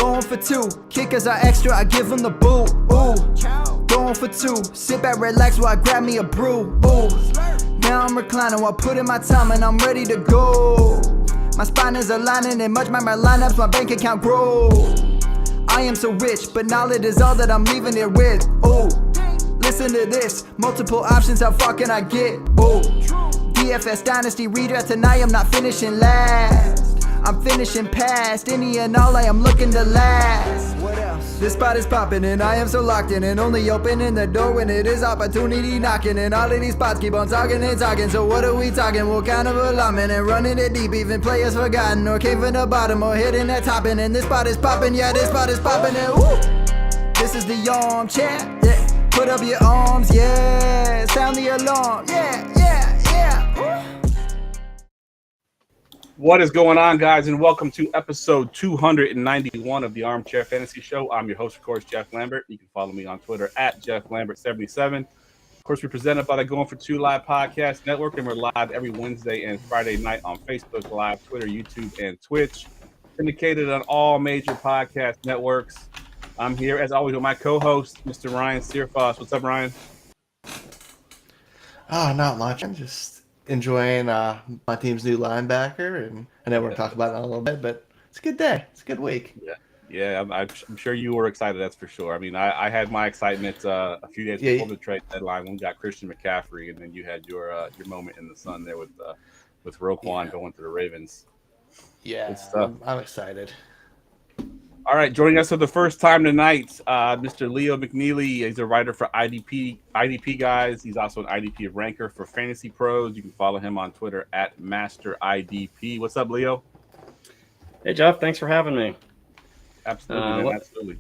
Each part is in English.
Going for two, kickers are extra, I give them the boot. Ooh, going for two, sit back, relax while I grab me a brew. Ooh, now I'm reclining while putting my time and I'm ready to go. My spine is aligning and much my lineups, my bank account grow. I am so rich, but knowledge is all that I'm leaving it with. Ooh, listen to this, multiple options, how far can I get? Ooh, DFS Dynasty redraft tonight, I'm not finishing last. I'm finishing past any and all, I am looking to last. What else? This spot is popping and I am so locked in and only opening the door when it is opportunity knocking. And all of these spots keep on talking and talking. So what are we talking? What kind of alignment? And running it deep, even players forgotten or came from the bottom or hitting that top end. And this spot is popping, yeah, this spot is popping. And woo, this is the armchair, yeah. Put up your arms, yeah. Sound the alarm, yeah, yeah, yeah. Woo. What is going on, guys, and welcome to episode 291 of the Armchair Fantasy Show. I'm your host, of course, Jeff Lambert. You can follow me on Twitter at JeffLambert77. Of course, we're presented by the Going for Two Live Podcast Network, and we're live every Wednesday and Friday night on Facebook Live, Twitter, YouTube, and Twitch. Syndicated on all major podcast networks. I'm here, as always, with my co-host, Mr. Ryan Searfoss. What's up, Ryan? Not much. I'm just enjoying my team's new linebacker, and I know we're going to talk about it in a little bit, but it's a good day. It's a good week. Yeah, I'm sure you were excited, that's for sure. I mean, I had my excitement a few days before the trade deadline when we got Christian McCaffrey, and then you had your moment in the sun there with Roquan going to the Ravens. Yeah, I'm excited. All right, joining us for the first time tonight, Mr. Leo McLeeley. He's a writer for IDP Guys. He's also an IDP ranker for Fantasy Pros. You can follow him on Twitter at MasterIDP. What's up, Leo? Hey, Jeff. Thanks for having me. Absolutely, man, absolutely.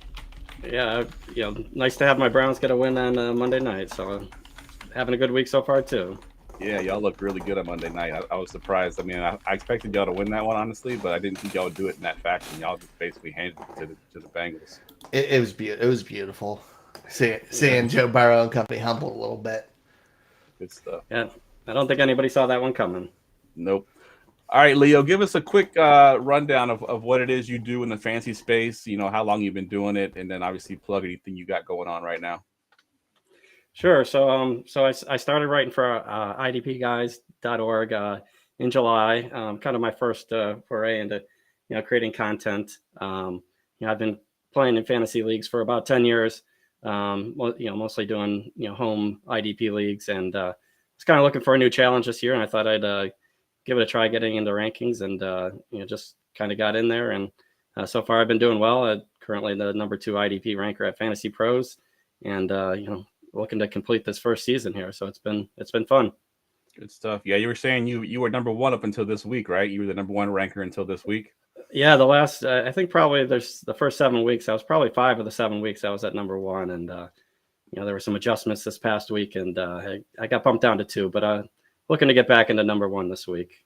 Yeah, nice to have my Browns get a win on Monday night. So having a good week so far, too. Yeah, y'all look really good on Monday night. I was surprised. I mean, I expected y'all to win that one, honestly, but I didn't think y'all would do it in that fashion. Y'all just basically handed it to the Bengals. It was beautiful. Seeing Joe Burrow and company humble a little bit. Good stuff. Yeah, I don't think anybody saw that one coming. Nope. All right, Leo, give us a quick rundown of what it is you do in the fantasy space, how long you've been doing it, and then obviously plug anything you got going on right now. Sure. So I started writing for idpguys.org in July. Kind of my first foray into creating content. I've been playing in fantasy leagues for about 10 years. Mostly doing home IDP leagues, and was kind of looking for a new challenge this year. And I thought I'd give it a try getting into rankings, and just kind of got in there. And so far I've been doing well. Currently the number 2 IDP ranker at Fantasy Pros, and looking to complete this first season here. So it's been fun. Good stuff. Yeah, you were saying you were number 1 up until this week, right? You were the number 1 ranker until this week. Yeah, the last I think probably there's the first 7 weeks. I was probably 5 of the 7 weeks I was at number 1, and there were some adjustments this past week, and I got bumped down to 2, but looking to get back into number 1 this week.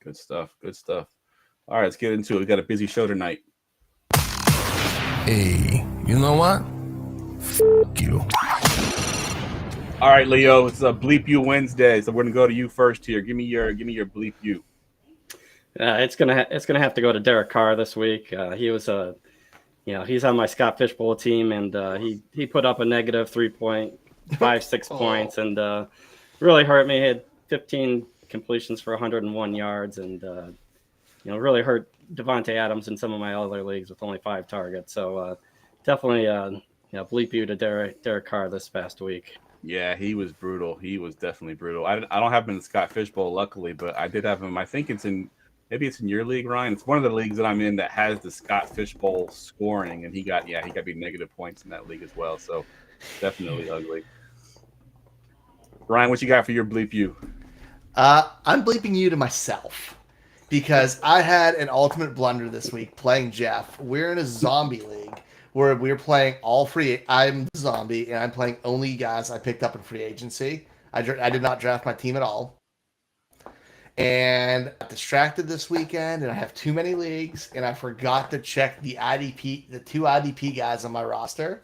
Good stuff. Good stuff. All right, let's get into it. We got a busy show tonight. Hey, you know what? F*** you. All right, Leo, it's a Bleep You Wednesday, so we're gonna go to you first here. Give me your Bleep You. It's gonna have to go to Derek Carr this week. He was he's on my Scott Fishbowl team, and he put up a negative 3.56 points, and really hurt me. He had 15 completions for 101 yards, and really hurt Devontae Adams in some of my other leagues with only 5 targets. So definitely bleep you to Derek Carr this past week. Yeah, he was brutal. He was definitely brutal. I don't have him in the Scott Fishbowl, luckily, but I did have him. I think maybe it's in your league, Ryan. It's one of the leagues that I'm in that has the Scott Fishbowl scoring, and he got me negative points in that league as well. So definitely ugly. Ryan, what you got for your bleep you? I'm bleeping you to myself because I had an ultimate blunder this week playing Jeff. We're in a zombie league where we're playing all free. I'm the zombie, and I'm playing only guys I picked up in free agency. I did not draft my team at all. And I got distracted this weekend, and I have too many leagues, and I forgot to check the 2 IDP guys on my roster.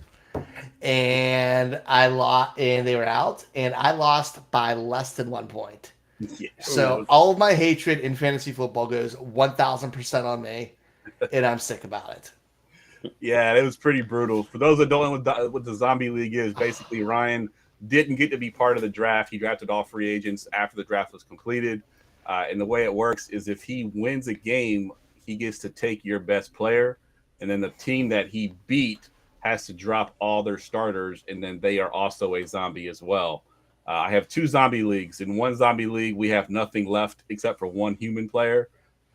And they were out, and I lost by less than 1 point. Yeah. So all of my hatred in fantasy football goes 1,000% on me, and I'm sick about it. Yeah, it was pretty brutal. For those that don't know what the zombie league is, basically Ryan didn't get to be part of the draft. He drafted all free agents after the draft was completed. And the way it works is if he wins a game, he gets to take your best player. And then the team that he beat has to drop all their starters. And then they are also a zombie as well. I have 2 zombie leagues. In one zombie league, we have nothing left except for 1 human player.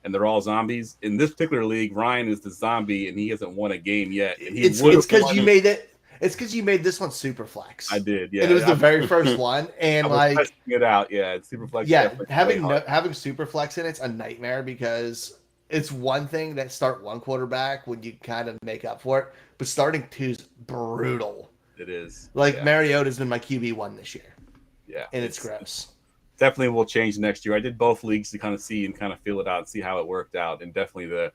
And they're all zombies. In this particular league, Ryan is the zombie, and he hasn't won a game yet. And It's because you made it. It's because you made this one super flex. I did, yeah. And it was the very first one, and I was testing it out, yeah. It's super flex. Yeah, having super flex in it's a nightmare because it's one thing that start one quarterback when you kind of make up for it, but starting 2's brutal. It is. Like Mariota's been my QB1 this year. Yeah, and it's gross. Definitely will change next year. I did both leagues to kind of see and kind of feel it out and see how it worked out. And definitely the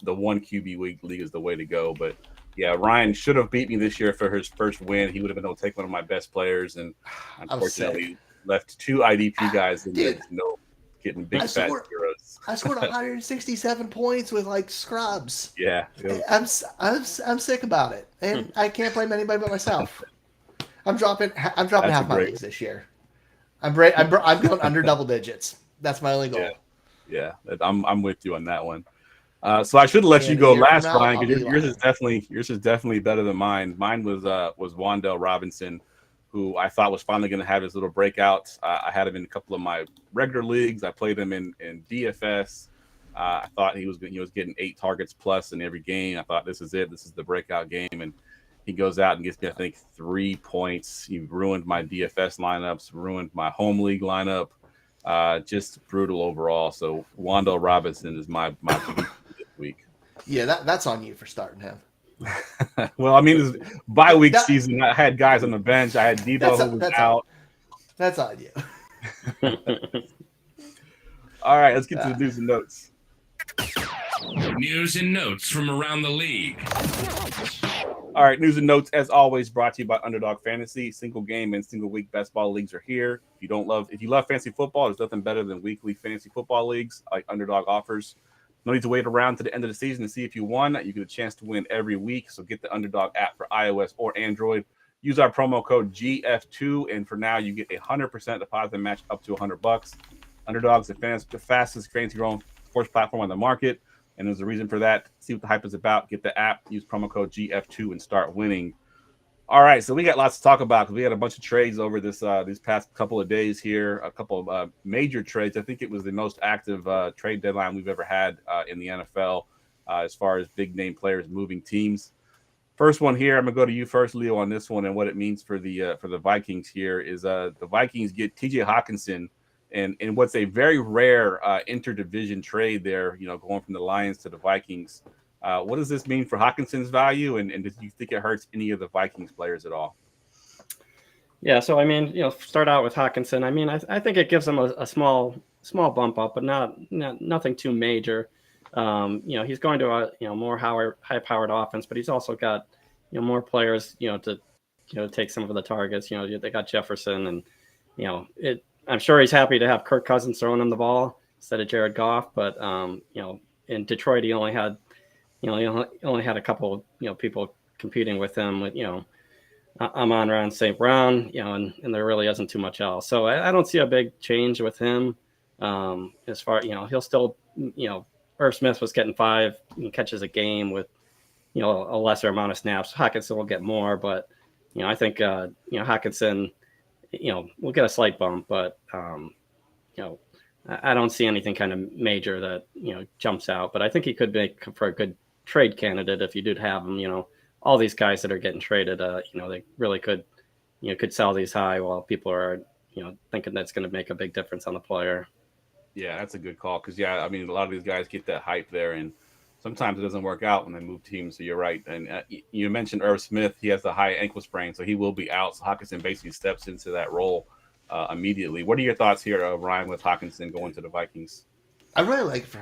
1 QB league is the way to go. But yeah, Ryan should have beat me this year for his first win. He would have been able to take one of my best players, and unfortunately left 2 IDP guys and there's no getting big fat zeros. I scored 167 points with like scrubs. Yeah, I'm sick about it, and I can't blame anybody but myself. I'm dropping half my leagues this year. I'm going under double digits. That's my only goal. Yeah, I'm with you on that one. So I should let you go last, Ryan, because yours is definitely better than mine. Mine was Wan'Dale Robinson, who I thought was finally going to have his little breakout. I had him in a couple of my regular leagues. I played him in DFS. I thought he was getting 8 targets plus in every game. I thought this is it. This is the breakout game, and he goes out and gets me, I think, 3 points. He ruined my DFS lineups, ruined my home league lineup. Just brutal overall. So Wan'Dale Robinson is my this week. Yeah, that's on you for starting him. Well, I mean, it's bye-week season. I had guys on the bench. I had Debo who was out. That's on you. All right, let's get to the news and notes. News and notes from around the league. All right, news and notes, as always, brought to you by Underdog Fantasy. Single game and single week best ball leagues are here. If you love fantasy football, there's nothing better than weekly fantasy football leagues like Underdog offers. No need to wait around to the end of the season to see if you won. You get a chance to win every week. So get the Underdog app for iOS or Android. Use our promo code GF2, and for now, you get a 100% deposit match up to $100. Underdog's the fastest fantasy-growing sports platform on the market. And there's a reason for that. See what the hype is about. Get the app, use promo code GF2, and start winning. All right, so we got lots to talk about because we had a bunch of trades over these past couple of days here. A couple of major trades. I think it was the most active trade deadline we've ever had in the NFL as far as big name players moving teams. First one here, I'm gonna go to you first, Leo, on this one, and what it means for the Vikings here is the Vikings get T.J. Hawkinson. And what's a very rare interdivision trade there, going from the Lions to the Vikings. What does this mean for Hawkinson's value? And do you think it hurts any of the Vikings players at all? Yeah, so I mean, start out with Hawkinson. I mean, I think it gives him a small bump up, but nothing too major. He's going to a more high-powered offense, but he's also got more players to take some of the targets. They got Jefferson, and I'm sure he's happy to have Kirk Cousins throwing him the ball instead of Jared Goff. But in Detroit, he only had a couple people competing with him with Amon-Ra St. Brown, and there really isn't too much else. So I don't see a big change with him. As far he'll still Irv Smith was getting 5 catches a game with a lesser amount of snaps. Hawkinson will get more, but I think Hawkinson. We'll get a slight bump, but I don't see anything kind of major that jumps out. But I think he could make for a good trade candidate if you did have him. All these guys that are getting traded, they really could sell these high while people are thinking that's going to make a big difference on the player. Yeah, that's a good call because a lot of these guys get that hype there, and sometimes it doesn't work out when they move teams. So you're right. And you mentioned Irv Smith. He has a high ankle sprain, so he will be out. So Hawkinson basically steps into that role immediately. What are your thoughts here, Ryan, with Hawkinson going to the Vikings? I really like it for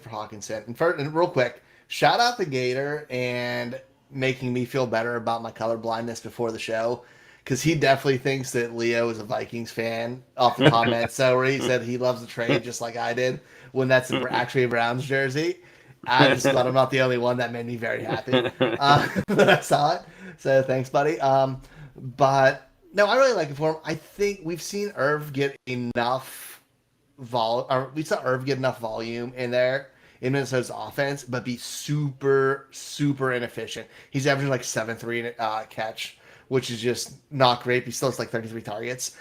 Hawkinson. And real quick, shout out the Gator and making me feel better about my color blindness before the show, because he definitely thinks that Leo is a Vikings fan off the comment. So where he said he loves the trade just like I did when that's actually a Browns jersey. I just thought I'm not the only one. That made me very happy when I saw it. So thanks, buddy. But no, I really like it for him. I think we've seen Irv get enough volume in there in Minnesota's offense, but be super, super inefficient. He's averaging like 7.3 catch, which is just not great. But he still has like 33 targets.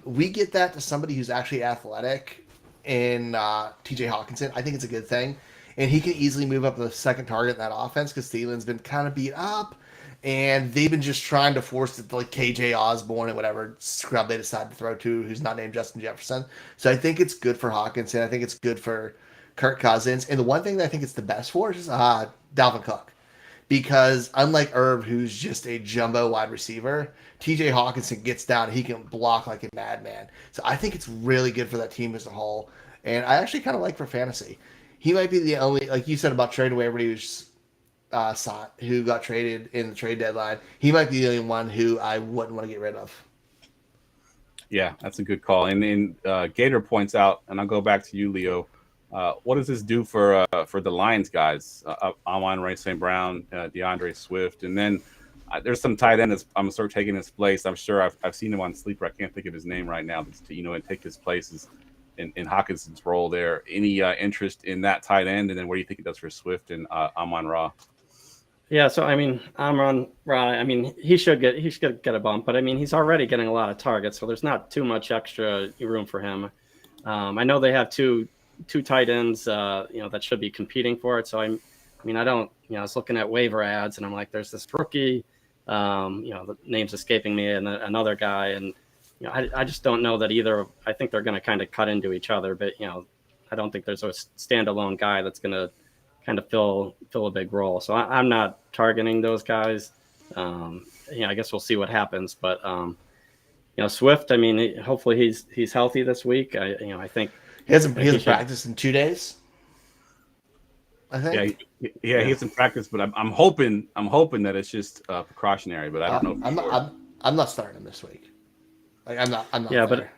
We get that to somebody who's actually athletic in TJ Hawkinson. I think it's a good thing. And he can easily move up to the second target in that offense because Thielen's been kind of beat up. And they've been just trying to force it to like KJ Osborne and whatever scrub they decide to throw to who's not named Justin Jefferson. So I think it's good for Hawkinson. I think it's good for Kirk Cousins. And the one thing that I think it's the best for is Dalvin Cook. Because unlike Irv, who's just a jumbo wide receiver, TJ Hawkinson gets down and he can block like a madman. So I think it's really good for that team as a whole. And I actually kind of like for fantasy. He might be the only, like you said about trade away, everybody who got traded in the trade deadline. He might be the only one who I wouldn't want to get rid of. Yeah, that's a good call. And then Gator points out, and I'll go back to you, Leo. What does this do for the Lions guys? Amon-Ra St. Brown, DeAndre Swift, and then there's some tight end that's I'm gonna start taking his place. I'm sure I've seen him on Sleeper. I can't think of his name right now. But and take his place in Hawkinson's role there. Any interest in that tight end? And then what do you think it does for Swift and Amon-Ra? Yeah, so I mean, Amon-Ra, I mean, he should get a bump, but I mean, he's already getting a lot of targets, so there's not too much extra room for him. I know they have two tight ends, that should be competing for it. So I was looking at waiver ads, and I'm like, there's this rookie, the name's escaping me, and another guy, and I just don't know that either. I think they're going to kind of cut into each other, but I don't think there's a standalone guy that's going to kind of fill a big role. So I'm not targeting those guys. I guess we'll see what happens. But Swift, I mean, hopefully he's healthy this week. I think he hasn't practiced in 2 days. I think. Yeah, he has some practice, but I'm hoping that it's just precautionary. But I don't know. I'm not starting him this week. Like I'm not. Yeah, there.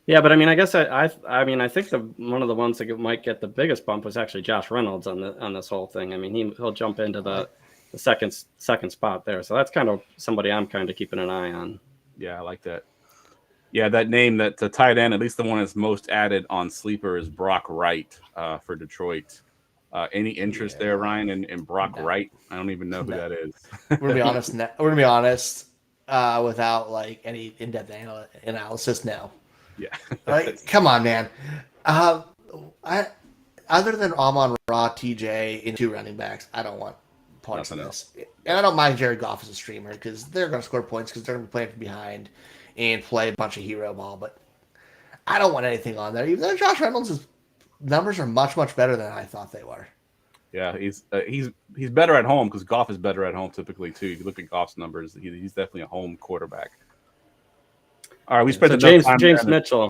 But I mean, I guess I think one of the ones that might get the biggest bump was actually Josh Reynolds on this whole thing. I mean, he'll jump into the second spot there. So that's kind of somebody I'm kind of keeping an eye on. Yeah, I like that. Yeah, that name, that the tight end, at least the one that's most added on Sleeper, is Brock Wright for Detroit. Any interest there, Ryan, in Brock Wright? I don't even know who that is. We're gonna be honest. Without like any in-depth analysis, no. Yeah. Like, come on, man. Other than Amon-Ra, TJ, and 2 running backs, I don't want points in this. And I don't mind Jared Goff as a streamer because they're going to score points because they're going to be playing from behind and play a bunch of hero ball. But I don't want anything on there. Even though Josh Reynolds' numbers are much, much better than I thought they were. Yeah, he's better at home because Goff is better at home typically too. If you look at Goff's numbers, he's definitely a home quarterback. All right, we spent James Mitchell.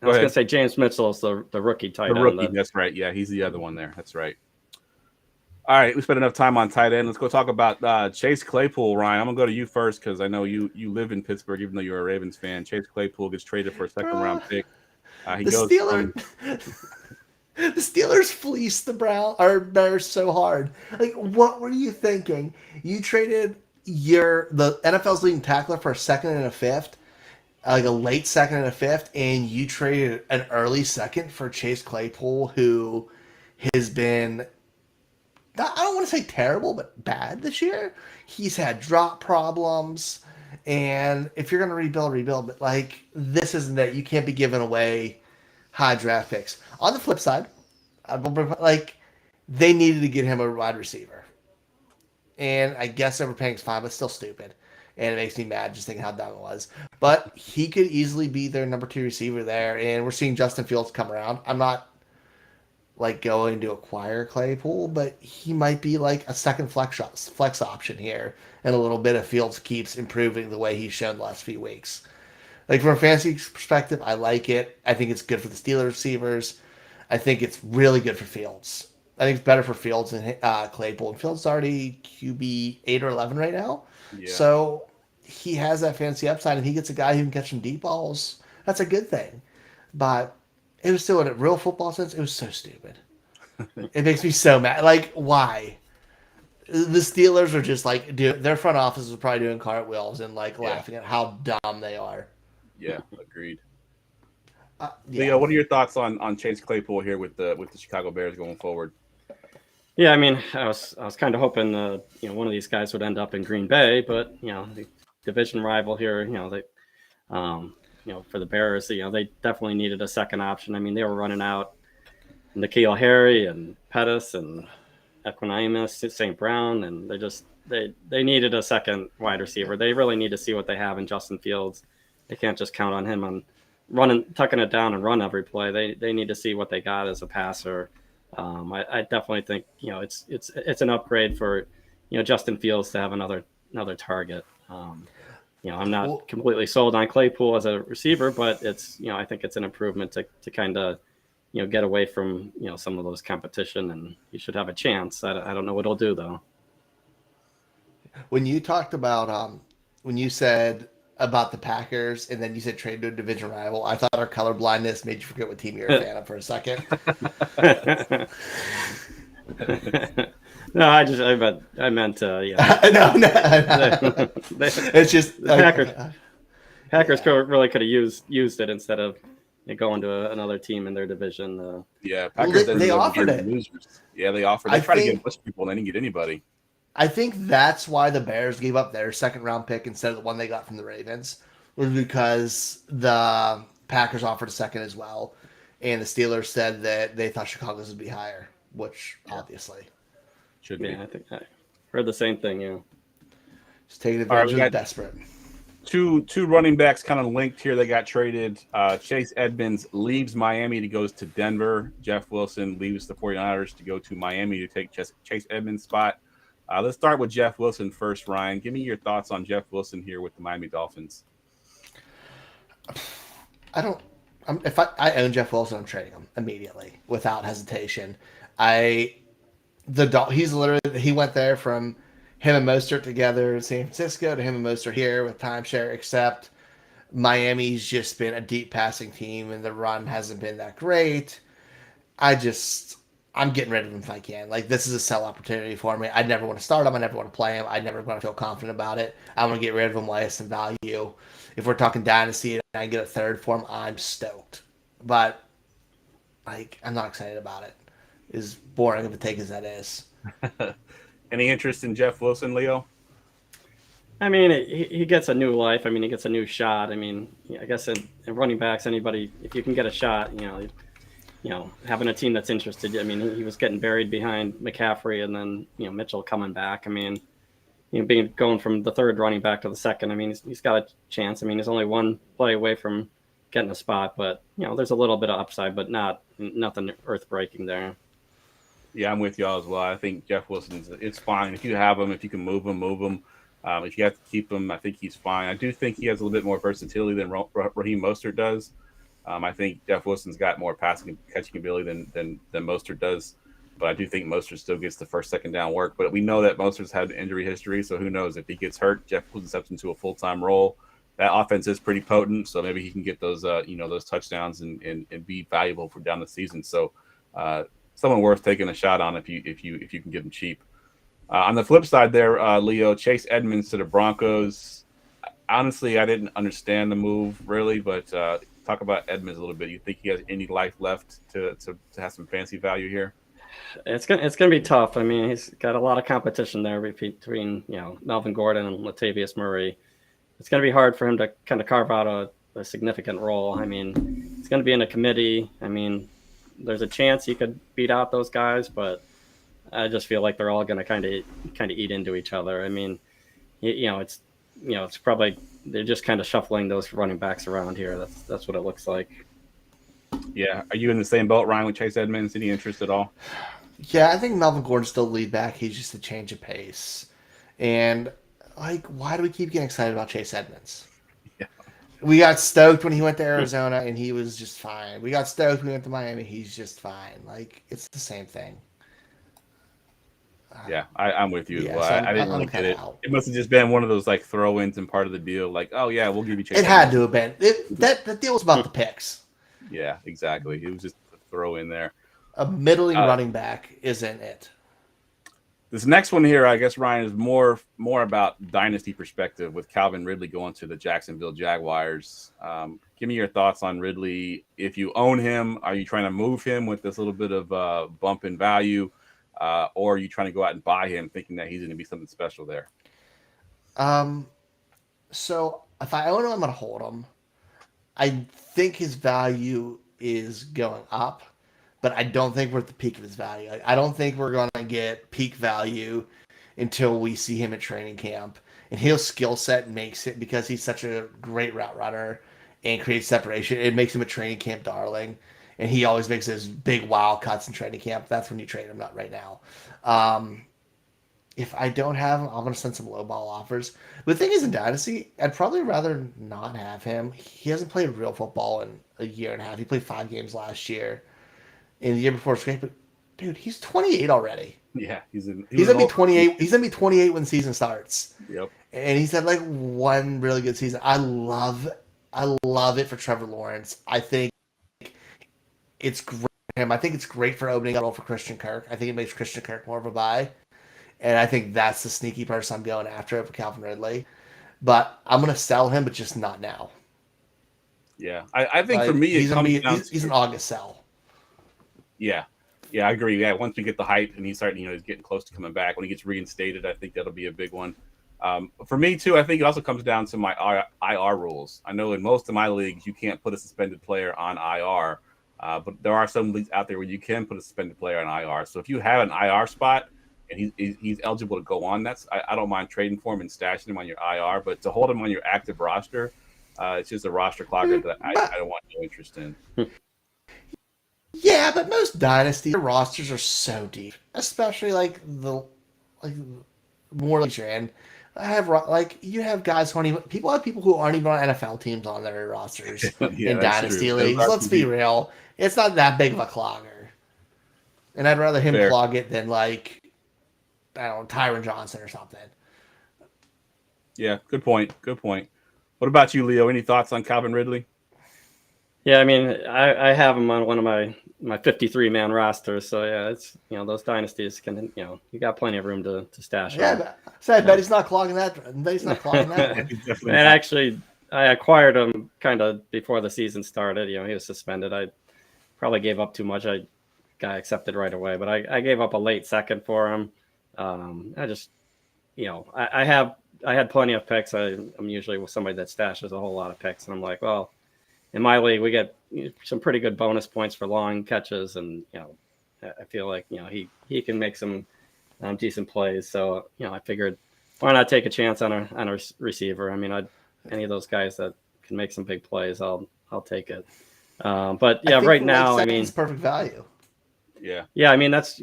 I was going to say James Mitchell is the rookie tight end. The rookie, that's right. Yeah, he's the other one there. That's right. All right, we spent enough time on tight end. Let's go talk about Chase Claypool, Ryan. I'm going to go to you first because I know you live in Pittsburgh, even though you're a Ravens fan. Chase Claypool gets traded for a second-round pick. The Steelers fleeced the Bears so hard. Like, what were you thinking? You traded the NFL's leading tackler for a second and a fifth, like a late second and a fifth, and you traded an early second for Chase Claypool, who has been, I don't want to say terrible, but bad this year. He's had drop problems, and if you're going to rebuild. But, like, this isn't that. You can't be giving away high draft picks. On the flip side, like, they needed to get him a wide receiver. And I guess overpaying is fine, but still stupid. And it makes me mad just thinking how dumb it was. But he could easily be their number 2 receiver there. And we're seeing Justin Fields come around. I'm not like going to acquire Claypool, but he might be like a second flex option here. And a little bit of Fields keeps improving the way he's shown the last few weeks. Like, from a fantasy perspective, I like it. I think it's good for the Steelers receivers. I think it's really good for Fields. I think it's better for Fields than Claypool. And Fields is already QB 8 or 11 right now. Yeah. So he has that fantasy upside, and he gets a guy who can catch some deep balls. That's a good thing. But it was still, in a real football sense, it was so stupid. It makes me so mad. Like, why? The Steelers are just like, dude, their front office is probably doing cartwheels and like laughing at how dumb they are. Yeah, agreed. Yeah. Leo, what are your thoughts on Chase Claypool here with the Chicago Bears going forward? Yeah, I mean, I was kind of hoping one of these guys would end up in Green Bay, but the division rival here, for the Bears, they definitely needed a second option. I mean, they were running out N'Keal Harry and Pettis and Equanimus, St. Brown, and they needed a second wide receiver. They really need to see what they have in Justin Fields. They can't just count on him on tucking it down and run every play. They need to see what they got as a passer. I definitely think it's an upgrade for Justin Fields to have another target. I'm not completely sold on Claypool as a receiver, but I think it's an improvement to kind of get away from some of those competition, and he should have a chance. I don't know what he'll do though. When you talked about when you said about the Packers and then you said trade to a division rival, I thought our color blindness made you forget what team you're a fan of for a second. No, I meant No. It's It's just the Packers really could have used it instead of going to another team in their division. Yeah, Packers they offered it. Losers. Yeah, they offered. They tried to get most people, and they didn't get anybody. I think that's why the Bears gave up their second round pick instead of the one they got from the Ravens, was because the Packers offered a second as well, and the Steelers said that they thought Chicago's would be higher, which obviously should be. Yeah, I think I heard the same thing. Yeah, just taking advantage of the desperate. Two running backs kind of linked here. They got traded. Chase Edmonds leaves Miami to goes to Denver. Jeff Wilson leaves the 49ers to go to Miami to take Chase Edmonds' spot. Let's start with Jeff Wilson first, Ryan. Give me your thoughts on Jeff Wilson here with the Miami Dolphins. If I own Jeff Wilson, I'm trading him immediately without hesitation. He went there from him and Mostert together in San Francisco to him and Mostert here with timeshare, except Miami's just been a deep passing team and the run hasn't been that great. I'm getting rid of him if I can. Like, this is a sell opportunity for me. I never want to start him. I never want to play him. I never want to feel confident about it. I want to get rid of him, lay some value. If we're talking dynasty and I can get a third for him, I'm stoked. But, like, I'm not excited about it. As boring of a take as that is. Any interest in Jeff Wilson, Leo? I mean, he gets a new life. I mean, he gets a new shot. I mean, I guess in running backs, anybody, if you can get a shot, having a team that's interested. I mean, he was getting buried behind McCaffrey and then, Mitchell coming back. I mean, going from the third running back to the second, I mean, he's got a chance. I mean, he's only one play away from getting a spot, but, there's a little bit of upside, but nothing earth breaking there. Yeah, I'm with y'all as well. I think Jeff Wilson's, it's fine. If you have him, if you can move him, move him. If you have to keep him, I think he's fine. I do think he has a little bit more versatility than Raheem Mostert does. I think Jeff Wilson's got more passing and catching ability than Mostert does, but I do think Mostert still gets the first, second down work. But we know that Mostert's had injury history, so who knows if he gets hurt, Jeff Wilson steps into a full-time role. That offense is pretty potent, so maybe he can get those those touchdowns and be valuable for down the season. So someone worth taking a shot on if you can get him cheap. On the flip side, there, Leo, Chase Edmonds to the Broncos. Honestly, I didn't understand the move really, but. Talk about Edmonds a little bit. You think he has any life left to have some fancy value here? It's gonna be tough. I mean, he's got a lot of competition there between Melvin Gordon and Latavius Murray. It's gonna be hard for him to kind of carve out a significant role. I mean, it's gonna be in a committee. I mean, there's a chance he could beat out those guys, but I just feel like they're all gonna kind of eat into each other. I mean, it's probably. They're just kind of shuffling those running backs around here. That's what it looks like. Yeah. Are you in the same boat, Ryan, with Chase Edmonds? Any interest at all? Yeah, I think Melvin Gordon's still lead back. He's just a change of pace. And, why do we keep getting excited about Chase Edmonds? Yeah. We got stoked when he went to Arizona, and he was just fine. We got stoked when he went to Miami. He's just fine. It's the same thing. Yeah, I'm with you as well. So I didn't really get it. It must have just been one of those throw-ins and part of the deal. Oh yeah, we'll give you Chase. It had to have been. That deal was about the picks. Yeah, exactly. It was just a throw in there. A middling running back isn't it. This next one here, I guess, Ryan, is more about dynasty perspective with Calvin Ridley going to the Jacksonville Jaguars. Give me your thoughts on Ridley. If you own him, are you trying to move him with this little bit of bump in value, or are you trying to go out and buy him thinking that he's going to be something special there? So if I own him, I'm going to hold him. I think his value is going up, but I don't think we're at the peak of his value. I don't think we're going to get peak value until we see him at training camp. And his skill set makes it, because he's such a great route runner and creates separation, it makes him a training camp darling. And he always makes his big wild cuts in training camp. That's when you trade him, not right now. If I don't have him, I'm going to send some low ball offers. But the thing is, in Dynasty, I'd probably rather not have him. He hasn't played real football in a year and a half. He played 5 games last year. And the year before was great, but dude, he's 28 already. Yeah, he's gonna be 28. He's gonna be 28 when the season starts. Yep. And he's had like one really good season. I love it for Trevor Lawrence. I think it's great for him. I think it's great for opening up for Christian Kirk. I think it makes Christian Kirk more of a buy. And I think that's the sneaky person I'm going after for Calvin Ridley. But I'm gonna sell him, but just not now. Yeah, I think for me, he's an August sell. Yeah, I agree. Yeah, once we get the hype and he's starting, he's getting close to coming back. When he gets reinstated, I think that'll be a big one. For me too, I think it also comes down to my IR rules. I know in most of my leagues you can't put a suspended player on IR, but there are some leagues out there where you can put a suspended player on IR. So if you have an IR spot and he's eligible to go on, I don't mind trading for him and stashing him on your IR. But to hold him on your active roster, it's just a roster clogger that I don't want no interest in. Yeah, but most dynasty rosters are so deep, especially more like you're in. You have guys who aren't even people who aren't even on NFL teams on their rosters in dynasty leagues. Let's be real, it's not that big of a clogger, and I'd rather him clog it than Tyron Johnson or something. Yeah, good point. What about you, Leo? Any thoughts on Calvin Ridley? Yeah, I mean, I have him on one of my 53-man rosters. So yeah, it's those dynasties can you got plenty of room to stash him. Yeah, I bet he's not clogging that. He's not clogging that one. And actually, I acquired him kind of before the season started. He was suspended. I probably gave up too much. I got accepted right away, but I gave up a late second for him. I just I had plenty of picks. I'm usually with somebody that stashes a whole lot of picks, and I'm like, well, in my league, we get some pretty good bonus points for long catches, and I feel like he can make some decent plays. So I figured, why not take a chance on a receiver? I mean, any of those guys that can make some big plays, I'll take it. But yeah, right now, I mean, it's perfect value. Yeah. I mean, that's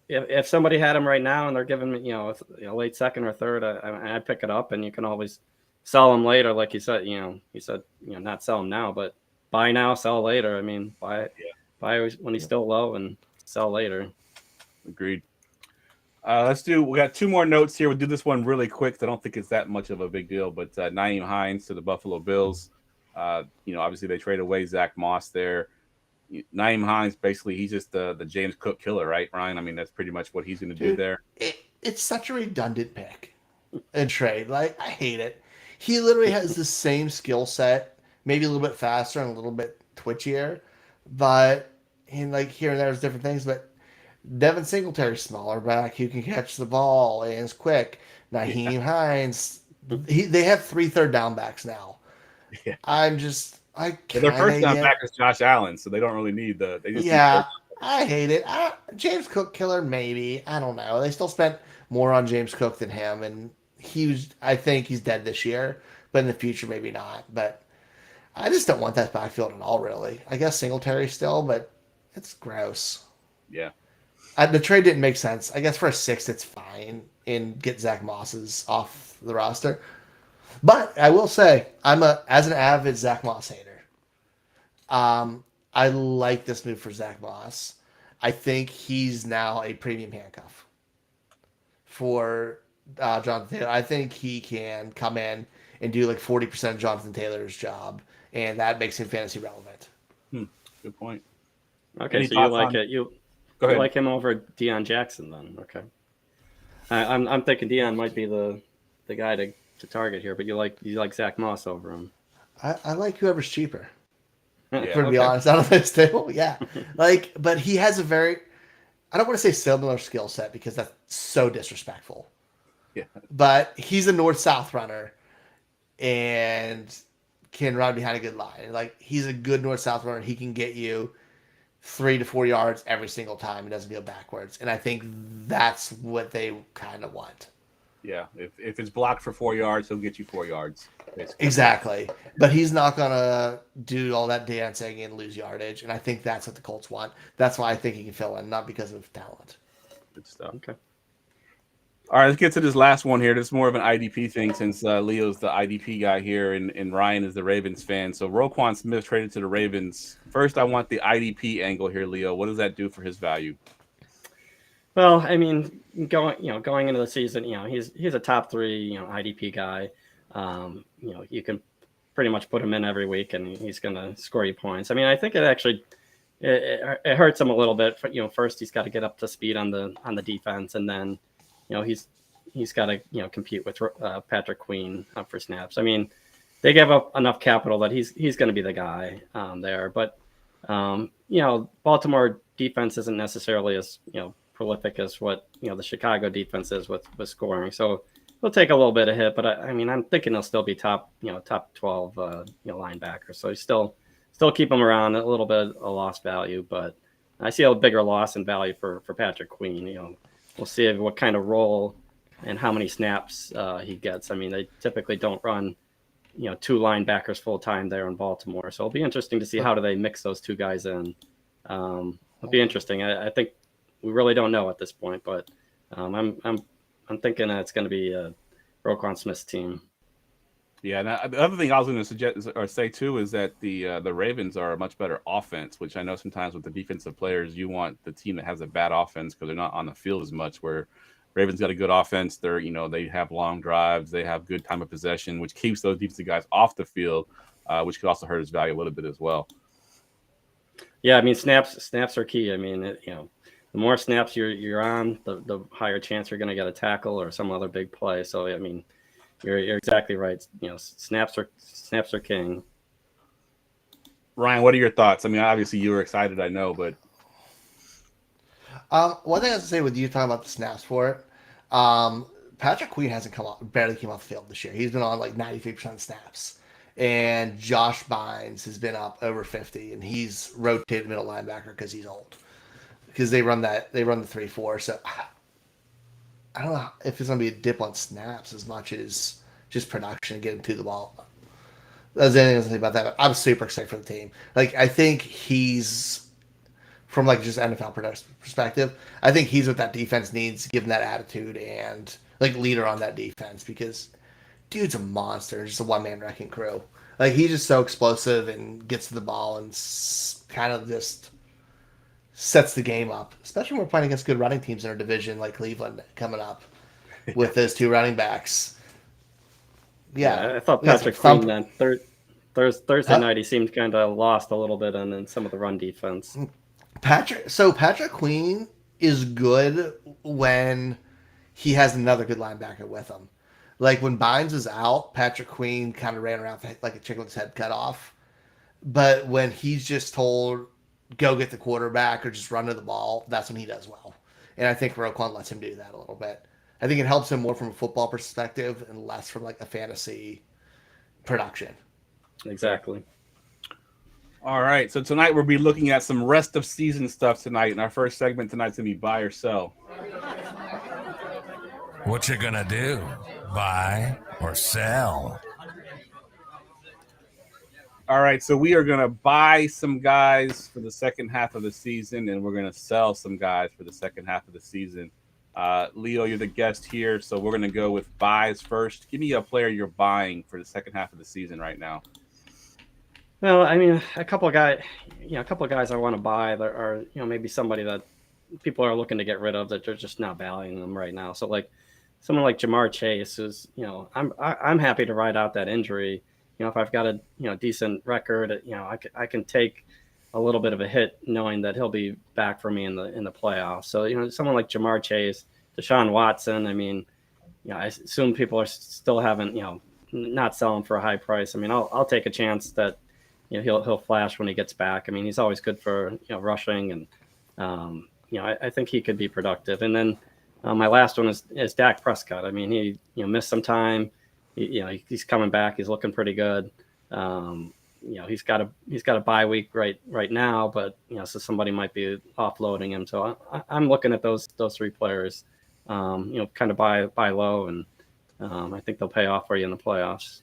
if somebody had him right now and they're giving me a late second or third, I pick it up, and you can always sell them later, like you said. He said not sell them now, but buy now, sell later. I mean, buy when he's still low and sell later. Agreed. We got 2 more notes here. We'll do this one really quick. I don't think it's that much of a big deal, but Nyheim Hines to the Buffalo Bills. Obviously they trade away Zach Moss there. Nyheim Hines, basically, he's just the James Cook killer, right, Ryan? I mean, that's pretty much what he's going to do there. It's such a redundant pick and trade. I hate it. He literally has the same skill set, maybe a little bit faster and a little bit twitchier, but here and there's different things. But Devin Singletary's smaller back who can catch the ball and is quick. Nyheim Hines, they have 3 third down backs now. Yeah. Their first down back is Josh Allen, so they don't really need I hate it. James Cook killer, maybe. I don't know. They still spent more on James Cook than him, and I think he's dead this year, but in the future, maybe not. But I just don't want that backfield at all, really. I guess Singletary still, but it's gross. Yeah. The trade didn't make sense. I guess for a 6th, it's fine, and get Zach Moss's off the roster. But I will say, as an avid Zach Moss hater, I like this move for Zach Moss. I think he's now a premium handcuff for Jonathan Taylor. I think he can come in and do 40% of Jonathan Taylor's job, and that makes him fantasy relevant. Good point. Okay, so you like it. Go You ahead. like him over Deion Jackson then? Okay. I'm thinking Deion might be the guy to target here, but you like Zach Moss over him. I like whoever's cheaper. Yeah. For to be honest, out of this table, yeah. But he has a very, I don't want to say similar skill set because that's so disrespectful. Yeah. But he's a north-south runner and can run behind a good line. Like, he's a good north-south runner. He can get you 3 to 4 yards every single time. He doesn't go backwards. And I think that's what they kind of want. Yeah. If it's blocked for 4 yards, he'll get you 4 yards. Basically. Exactly. But he's not going to do all that dancing and lose yardage. And I think that's what the Colts want. That's why I think he can fill in, not because of talent. Good stuff. Okay. All right, let's get to this last one here. This is more of an IDP thing since Leo's the IDP guy here and Ryan is the Ravens fan. So Roquan Smith traded to the Ravens. First, I want the IDP angle here, Leo. What does that do for his value? Well, I mean, going into the season, he's a top 3, IDP guy. You can pretty much put him in every week and he's going to score you points. I mean, I think it actually it hurts him a little bit. First he's got to get up to speed on the defense, and then he's got to compete with Patrick Queen for snaps. I mean, they give up enough capital that he's going to be the guy there. But Baltimore defense isn't necessarily as prolific as what the Chicago defense is with scoring. So he'll take a little bit of hit, but I mean, I'm thinking he'll still be top 12 linebacker. So you still keep him around, a little bit of lost value, but I see a bigger loss in value for Patrick Queen. We'll see what kind of role and how many snaps he gets. I mean, they typically don't run 2 linebackers full time there in Baltimore. So it'll be interesting to see how do they mix those 2 guys in. It'll be interesting. I think we really don't know at this point, but I'm thinking it's going to be Roquan Smith's team. Yeah, and the other thing I was going to suggest or say too is that the Ravens are a much better offense, which I know sometimes with the defensive players you want the team that has a bad offense because they're not on the field as much. Where Ravens got a good offense, they're they have long drives, they have good time of possession, which keeps those defensive guys off the field, which could also hurt his value a little bit as well. Yeah, I mean snaps are key. I mean the more snaps you're on, the higher chance you're going to get a tackle or some other big play. So I mean, you're exactly right. Snaps are king. Ryan, what are your thoughts? I mean, obviously you were excited, I know, but one thing I have to say with you talking about the snaps for it, Patrick Queen hasn't barely came off the field this year. He's been on like 93% of snaps. And Josh Bynes has been up over 50, and he's rotated middle linebacker because he's old. Because they run the 3-4. So I don't know if it's going to be a dip on snaps as much as just production and getting to the ball. That's anything to say about that. But I'm super excited for the team. Like, I think he's, from like just NFL perspective, I think he's what that defense needs, given that attitude and like leader on that defense, because dude's a monster, just a one-man wrecking crew. Like, he's just so explosive and gets to the ball and kind of just sets the game up, especially when we're playing against good running teams in our division like Cleveland coming up with those 2 running backs. Yeah, I thought Patrick Queen then Thursday night he seemed kind of lost a little bit in some of the run defense. Patrick Queen is good when he has another good linebacker with him. Like when Bynes is out, Patrick Queen kind of ran around like a chicken with his head cut off. But when he's just told, go get the quarterback or just run to the ball, that's when he does well. And I think Roquan lets him do that a little bit. I think it helps him more from a football perspective and less from like a fantasy production. Exactly. all right. So tonight we'll be looking at some rest of season stuff tonight. And our first segment tonight's going to be buy or sell. What you gonna do? Buy or sell? All right, so we are going to buy some guys for the second half of the season, and we're going to sell some guys for the second half of the season. Leo, you're the guest here, so we're going to go with buys first. Give me a player you're buying for the second half of the season right now. Well, I mean, a couple of guys I want to buy that are, maybe somebody that people are looking to get rid of that they're just not valuing them right now. So like someone like Jamar Chase is, I'm happy to ride out that injury. If I've got a decent record, I can take a little bit of a hit knowing that he'll be back for me in the playoffs. So, someone like Jamar Chase, Deshaun Watson, I mean, I assume people are still haven't, not selling for a high price. I mean, I'll take a chance that, he'll flash when he gets back. I mean, he's always good for, rushing, and, I think he could be productive. And then my last one is Dak Prescott. I mean, he, missed some time. He's coming back. He's looking pretty good. He's got a bye week right now, but so somebody might be offloading him. So I'm looking at those three players, kind of buy low, and I think they'll pay off for you in the playoffs.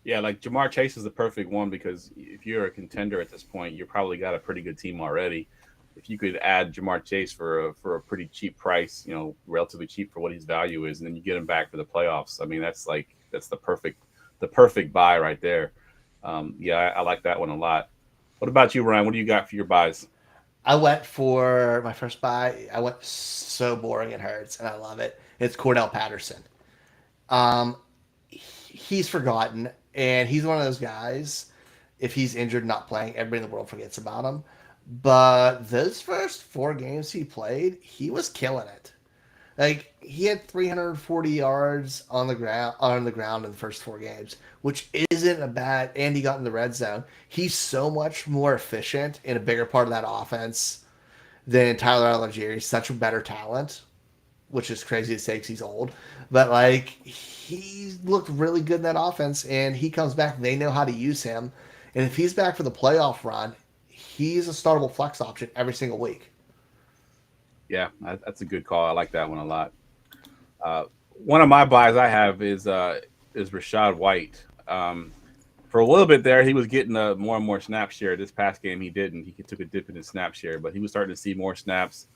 Yeah, like Jamar Chase is the perfect one, because if you're a contender at this point, you probably got a pretty good team already. If you could add Jamar Chase for a pretty cheap price, relatively cheap for what his value is, and then you get him back for the playoffs. I mean, that's the perfect buy right there. I like that one a lot. What about you, Ryan? What do you got for your buys? I went for my first buy. I went so boring it hurts, and I love it. It's Cordell Patterson. He's forgotten, and he's one of those guys, if he's injured, not playing, everybody in the world forgets about him. But those first 4 games he played, he was killing it. Like, he had 340 yards on the ground in the first 4 games, which isn't a bad. And he got in the red zone. He's so much more efficient in a bigger part of that offense than Tyler Algier. He's such a better talent, which is crazy to say because he's old. But like, he looked really good in that offense, and he comes back. They know how to use him, and if he's back for the playoff run, he's a startable flex option every single week. Yeah, that's a good call. I like that one a lot. One of my buys I have is Rachaad White. For a little bit there, he was getting more and more snap share. This past game, he didn't. He took a dip in his snap share, but he was starting to see more snaps.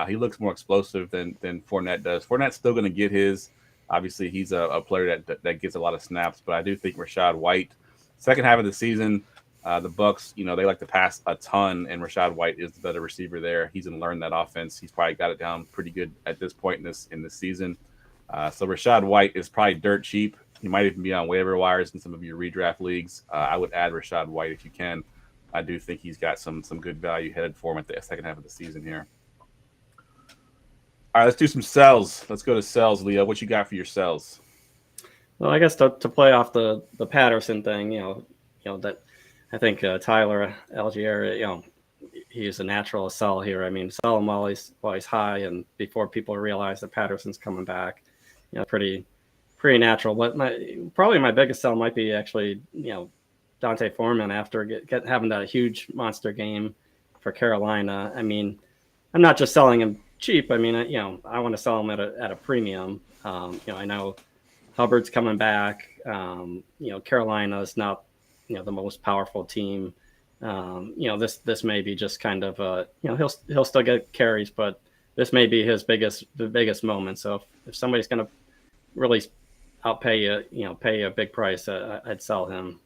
He looks more explosive than Fournette does. Fournette's still going to get his. Obviously, he's a player that gets a lot of snaps, but I do think Rachaad White, second half of the season, the Bucs, they like to pass a ton, and Rachaad White is the better receiver there. He's going to learn that offense. He's probably got it down pretty good at this point in this season. So Rachaad White is probably dirt cheap. He might even be on waiver wires in some of your redraft leagues. I would add Rachaad White if you can. I do think he's got some good value headed for him at the second half of the season here. All right, let's do some sells. Let's go to sells, Leo. What you got for your sells? Well, I guess to play off the Patterson thing, that I think Tyler Algier, he's a natural sell here. I mean, sell him while he's high, and before people realize that Patterson's coming back, pretty natural. But probably my biggest sell might be actually, Dante Foreman after having that huge monster game for Carolina. I mean, I'm not just selling him cheap. I mean, I want to sell him at a premium. I know Hubbard's coming back. Carolina is not, the most powerful team. This may be just kind of he'll still get carries, but this may be the biggest moment. So if somebody's going to really outpay you, pay a big price, I'd sell him.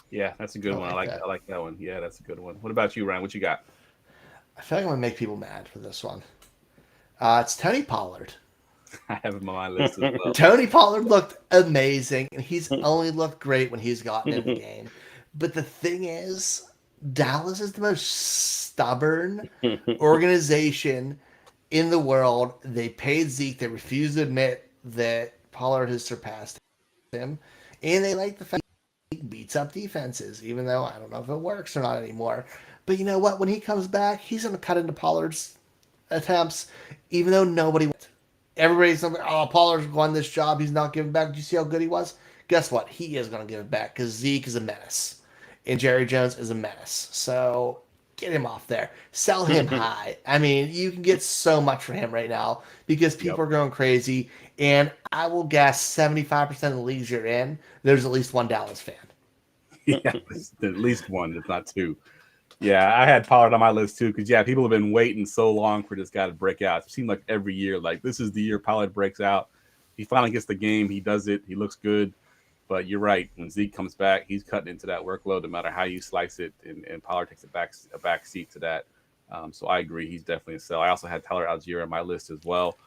Yeah, that's a good one. I like that one. Yeah, that's a good one. What about you, Ryan? What you got? I feel like I'm going to make people mad for this one. It's Tony Pollard. I have him on my list as well. Tony Pollard looked amazing, and he's only looked great when he's gotten in the game. But the thing is, Dallas is the most stubborn organization in the world. They paid Zeke. They refuse to admit that Pollard has surpassed him. And they like the fact that he beats up defenses, even though I don't know if it works or not anymore. But you know what? When he comes back, he's going to cut into Pollard's attempts, even though nobody went. Everybody's like, oh, Pollard's won this job. He's not giving back. Do you see how good he was? Guess what? He is going to give it back because Zeke is a menace. And Jerry Jones is a menace. So get him off there. Sell him high. I mean, you can get so much for him right now because people are going crazy. And I will guess 75% of the leagues you're in, there's at least one Dallas fan. Yeah, at least one, if not two. Yeah, I had Pollard on my list too because, people have been waiting so long for this guy to break out. It seemed like every year, like this is the year Pollard breaks out. He finally gets the game. He does it. He looks good. But you're right. When Zeke comes back, he's cutting into that workload no matter how you slice it, and Pollard takes a back seat to that. So I agree. He's definitely a sell. I also had Tyler Algier on my list as well.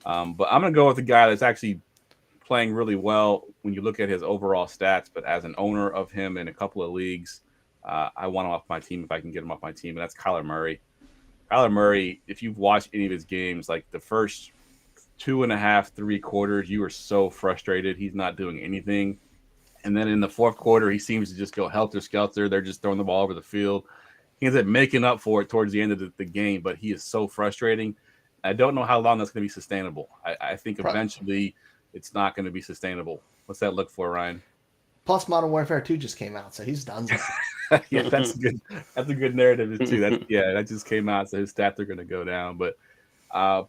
But I'm going to go with a guy that's actually playing really well when you look at his overall stats. But as an owner of him in a couple of leagues, I want him off my team if I can get him off my team, and that's Kyler Murray. Kyler Murray, if you've watched any of his games, like the first 2.5, 3 quarters, you are so frustrated. He's not doing anything. And then in the fourth quarter, he seems to just go helter-skelter. They're just throwing the ball over the field. He ends up making up for it towards the end of the game, but he is so frustrating. I don't know how long that's going to be sustainable. I think eventually it's not going to be sustainable. What's that look for, Ryan? Plus, Modern Warfare 2 just came out, so he's done. Yeah, that's good. That's a good narrative too. That just came out, so his stats are going to go down. But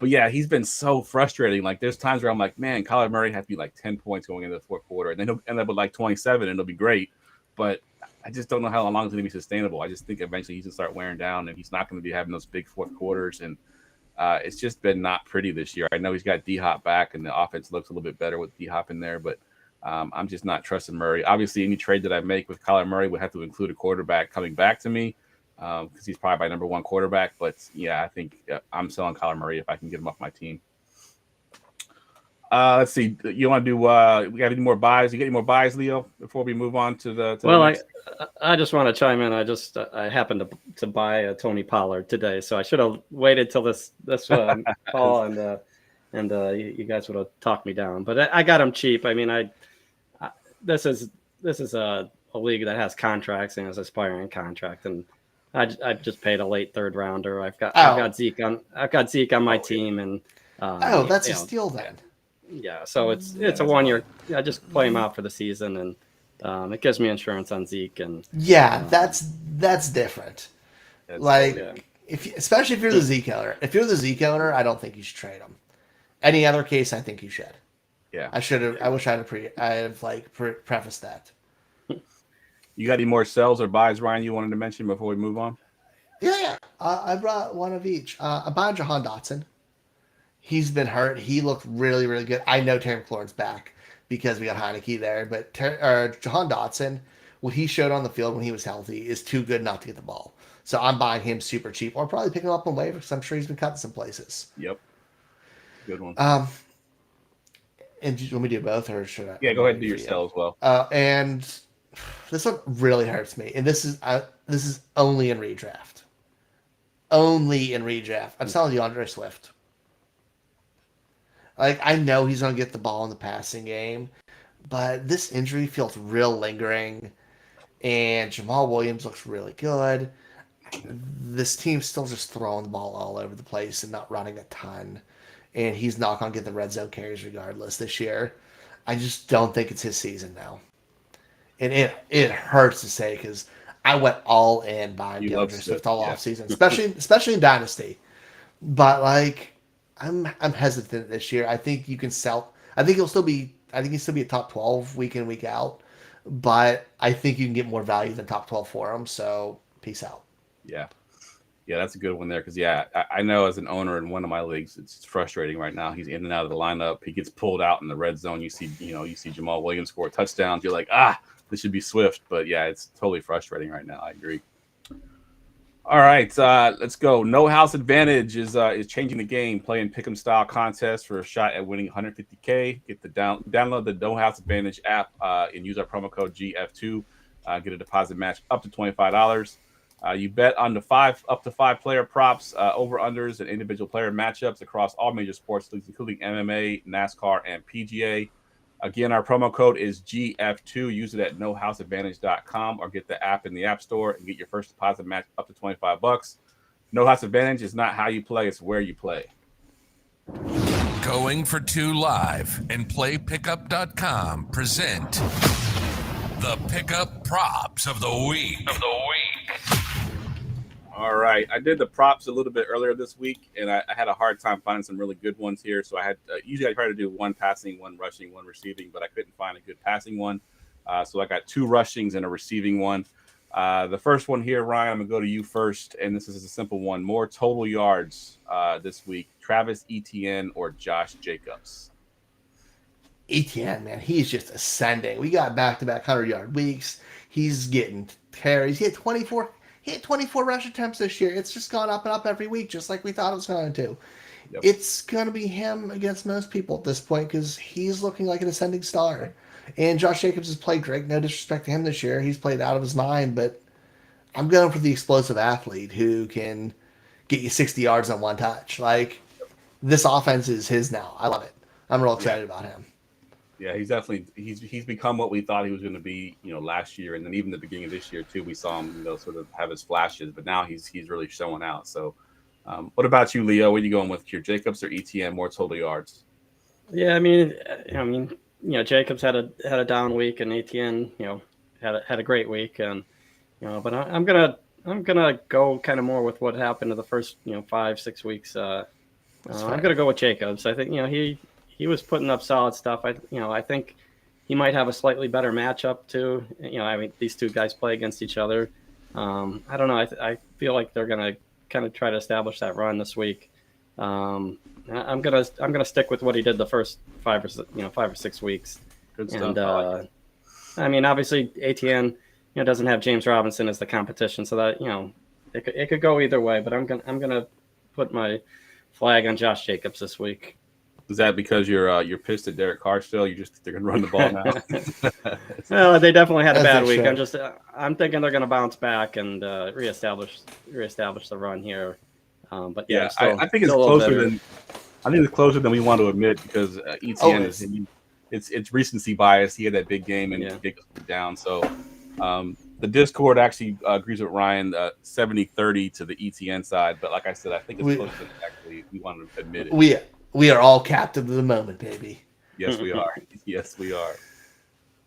yeah, he's been so frustrating. Like there's times where I'm like, man, Kyler Murray has to be like 10 points going into the fourth quarter, and then he'll end up with like 27, and it'll be great. But I just don't know how long it's going to be sustainable. I just think eventually he's going to start wearing down, and he's not going to be having those big fourth quarters. And it's just been not pretty this year. I know he's got D-Hop back, and the offense looks a little bit better with D-Hop in there, but I'm just not trusting Murray. Obviously, any trade that I make with Kyler Murray would have to include a quarterback coming back to me because he's probably my number one quarterback. But, yeah, I think I'm selling Kyler Murray if I can get him off my team. Let's see. You want to do we got any more buys? You get any more buys, Leo, before we move on to the next? I just want to chime in. I happened to buy a Tony Pollard today, so I should have waited till this call and you guys would have talked me down. But I got him cheap. I mean, this is a league that has contracts and is aspiring contract, and I just paid a late third rounder. I've got Zeke on my team, and that's a steal then. Yeah, so it's a 1 year. I just play him out for the season, and it gives me insurance on Zeke. And that's different. Especially if you're the Zeke owner. If you're the Zeke owner, I don't think you should trade him. Any other case, I think you should. Yeah, I should have. I wish I had prefaced that. You got any more sells or buys, Ryan? You wanted to mention before we move on? Yeah. I brought one of each. I bought Jahan Dotson. He's been hurt. He looked really, really good. I know Terry McLaurin's back because we got Heineke there, but Jahan Dotson, what he showed on the field when he was healthy is too good not to get the ball. So I'm buying him super cheap, or probably picking him up on waivers because I'm sure he's been cut in some places. Yep. Good one. And do you want me to do both, or should I? Yeah, go ahead and do your sell as well. And this one really hurts me, and this is only in redraft. Only in redraft. I'm telling you, DeAndre Swift. Like, I know he's going to get the ball in the passing game, but this injury feels real lingering, and Jamal Williams looks really good. This team's still just throwing the ball all over the place and not running a ton, and he's not going to get the red zone carries regardless this year. I just don't think it's his season now. And it hurts to say because I went all in buying DeAndre Swift all offseason, especially in Dynasty. But, like, I'm hesitant this year. I think you can sell. I think he'll still be a top 12 week in, week out. But I think you can get more value than top 12 for him. So peace out. Yeah, that's a good one there because I know as an owner in one of my leagues, it's frustrating right now. He's in and out of the lineup. He gets pulled out in the red zone. You see Jamal Williams score touchdowns. You're like, this should be Swift. But yeah, it's totally frustrating right now. I agree. All right, let's go. No House Advantage is changing the game, playing pick'em style contest for a shot at winning $150K. Get the download the No House Advantage app and use our promo code GF2. Get a deposit match up to $25. You bet on the up to five player props, over unders, and individual player matchups across all major sports leagues, including MMA, NASCAR, and PGA. Again, our promo code is GF2. Use it at nohouseadvantage.com or get the app in the App Store and get your first deposit match up to $25. No House Advantage is not how you play, it's where you play. Going for Two Live and PlayPickup.com present the Pickup Props of the Week. All right. I did the props a little bit earlier this week, and I had a hard time finding some really good ones here. So I had usually I try to do one passing, one rushing, one receiving, but I couldn't find a good passing one. So I got two rushings and a receiving one. The first one here, Ryan, I'm going to go to you first, and this is a simple one. More total yards this week, Travis Etienne or Josh Jacobs? Etienne, man, he's just ascending. We got back-to-back 100-yard weeks. He's getting carries. He had 24 rush attempts this year. It's just gone up and up every week, just like we thought it was going to. Yep. It's going to be him against most people at this point because he's looking like an ascending star. And Josh Jacobs has played great. No disrespect to him this year. He's played out of his mind, but I'm going for the explosive athlete who can get you 60 yards on one touch. Like, this offense is his now. I love it. I'm real excited about him. Yeah, he's definitely he's become what we thought he was going to be, last year, and then even the beginning of this year too. We saw him, sort of have his flashes, but now he's really showing out. So, what about you, Leo? What are you going with here, Jacobs or ETN? More total yards? Yeah, I mean, Jacobs had a down week, and ATN, had a great week, and but I'm gonna go kind of more with what happened in the first 5-6 weeks. I'm gonna go with Jacobs. I think he was putting up solid stuff. I think he might have a slightly better matchup too. I mean, these two guys play against each other. I don't know. I feel like they're gonna kind of try to establish that run this week. I'm gonna stick with what he did the first 5 or 6 weeks. Good stuff. And I mean, obviously ATN doesn't have James Robinson as the competition, so that it could go either way. But I'm gonna put my flag on Josh Jacobs this week. Is that because you're pissed at Derek Carr still? They're gonna run the ball now? Well, they definitely had a bad week. I'm thinking they're gonna bounce back and reestablish the run here. But yeah, I think it's closer than we want to admit, because ETN it's recency bias. He had that big game and Jacobs was down. So the Discord actually agrees with Ryan, 70-30 to the ETN side. But like I said, I think it's closer than actually we want to admit it. We are all captive of the moment, baby. Yes, we are. Yes, we are.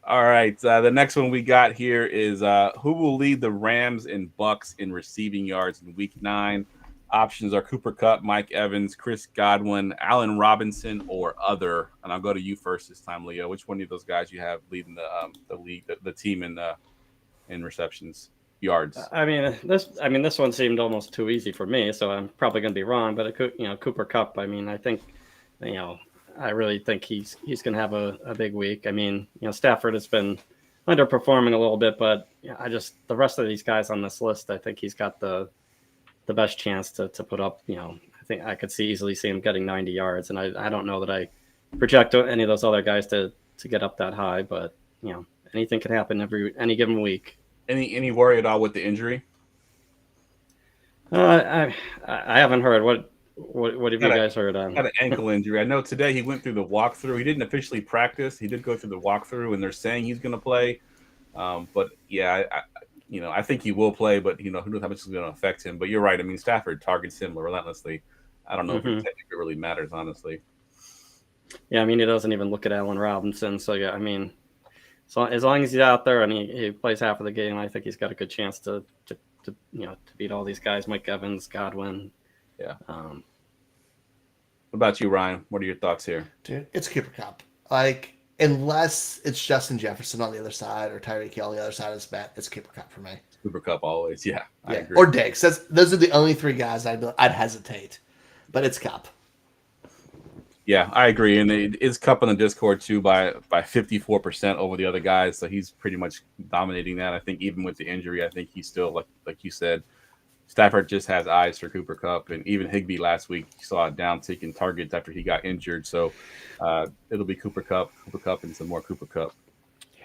All right. The next one we got here is who will lead the Rams and Bucks in receiving yards in Week 9? Options are Cooper Kupp, Mike Evans, Chris Godwin, Allen Robinson, or other. And I'll go to you first this time, Leo. Which one of those guys you have leading the league, the team in receptions yards? I mean, this one seemed almost too easy for me, so I'm probably going to be wrong. But Cooper Kupp. I mean, I think, I really think he's going to have a big week. I mean, Stafford has been underperforming a little bit, but the rest of these guys on this list, I think he's got the best chance to put up. I think I could easily see him getting 90 yards, and I don't know that I project any of those other guys to get up that high, but anything can happen any given week. Any worry at all with the injury? I haven't heard. What have you guys heard on? Had an ankle injury. I know today he went through the walkthrough. He didn't officially practice. He did go through the walkthrough, and they're saying he's going to play. But yeah, I think he will play. But who knows how much it's going to affect him. But you're right. I mean, Stafford targets him relentlessly. I don't know if it really matters, honestly. Yeah, I mean, he doesn't even look at Allen Robinson. So yeah, I mean, so as long as he's out there and he plays half of the game, I think he's got a good chance to beat all these guys: Mike Evans, Godwin. Yeah. What about you, Ryan? What are your thoughts here? Dude, it's Cooper Kupp. Like, unless it's Justin Jefferson on the other side or Tyreek Hill on the other side of this bet, it's Cooper Kupp for me. Cooper Kupp always. Yeah. I agree. Or Diggs. Those are the only three guys I'd hesitate. But it's Kupp. Yeah, I agree. And it is Kupp on the Discord too by 54% over the other guys. So he's pretty much dominating that. I think even with the injury, I think he's still, like you said, Stafford just has eyes for Cooper Kupp, and even Higbee last week saw a downtick in targets after he got injured. So it'll be Cooper Kupp, and some more Cooper Kupp. Yeah.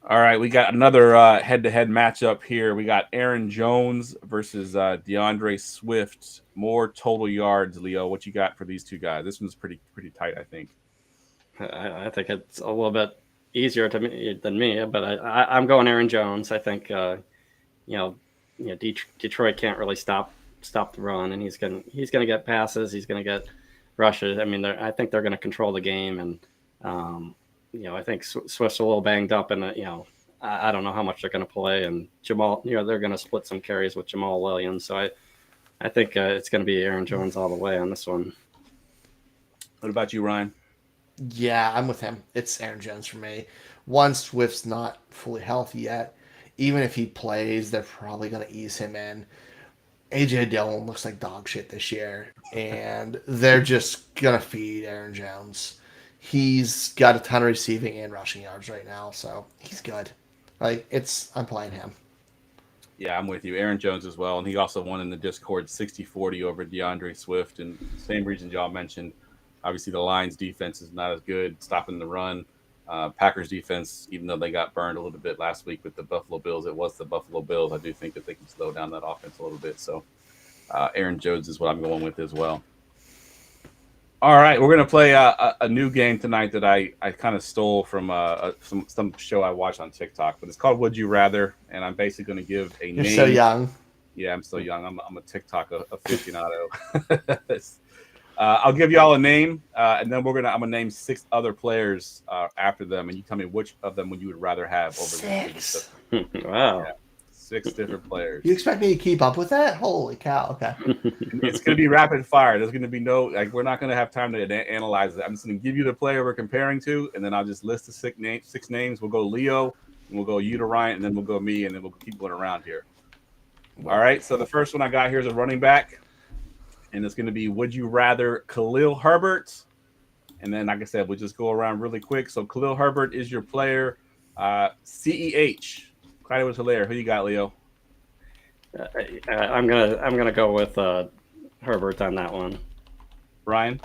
All right, we got another head-to-head matchup here. We got Aaron Jones versus DeAndre Swift. More total yards, Leo. What you got for these two guys? This one's pretty tight, I think. I think it's a little bit easier than me, but I'm going Aaron Jones. I think Detroit can't really stop the run, and he's gonna get passes, he's gonna get rushes. I mean, I think they're gonna control the game, and I think Swift's a little banged up, and I don't know how much they're gonna play, and Jamal, they're gonna split some carries with Jamal Williams, so I think it's gonna be Aaron Jones all the way on this one. What about you, Ryan? Yeah, I'm with him. It's Aaron Jones for me. One, Swift's not fully healthy yet. Even if he plays, they're probably going to ease him in. A.J. Dillon looks like dog shit this year, and they're just going to feed Aaron Jones. He's got a ton of receiving and rushing yards right now, so he's good. I'm playing him. Yeah, I'm with you. Aaron Jones as well, and he also won in the Discord 60-40 over DeAndre Swift, and same reasons y'all mentioned. Obviously, the Lions' defense is not as good, stopping the run. Packers defense, even though they got burned a little bit last week with the Buffalo Bills, it was the Buffalo Bills. I do think that they can slow down that offense a little bit. So Aaron Jones is what I'm going with as well. All right, we're going to play a new game tonight that I kind of stole from some show I watched on TikTok, but it's called Would You Rather, and I'm basically going to give a You're name. so young. Yeah, I'm so young. I'm a TikTok aficionado. I'll give you all a name, and then I'm gonna name 6 other players after them, and you tell me which of them would you would rather have over 6. Wow. Yeah, 6 different players. You expect me to keep up with that? Holy cow! Okay. It's gonna be rapid fire. There's gonna be we're not gonna have time to analyze it. I'm just gonna give you the player we're comparing to, and then I'll just list the 6 names. We'll go Leo, and we'll go you to Ryan, and then we'll go me, and then we'll keep going around here. All right. So the first one I got here is a running back. And it's going to be, would you rather Khalil Herbert? And then, like I said, we'll just go around really quick. So Khalil Herbert is your player. CEH. Clyde was Hilaire. Who you got, Leo? I'm gonna go with Herbert on that one. Ryan?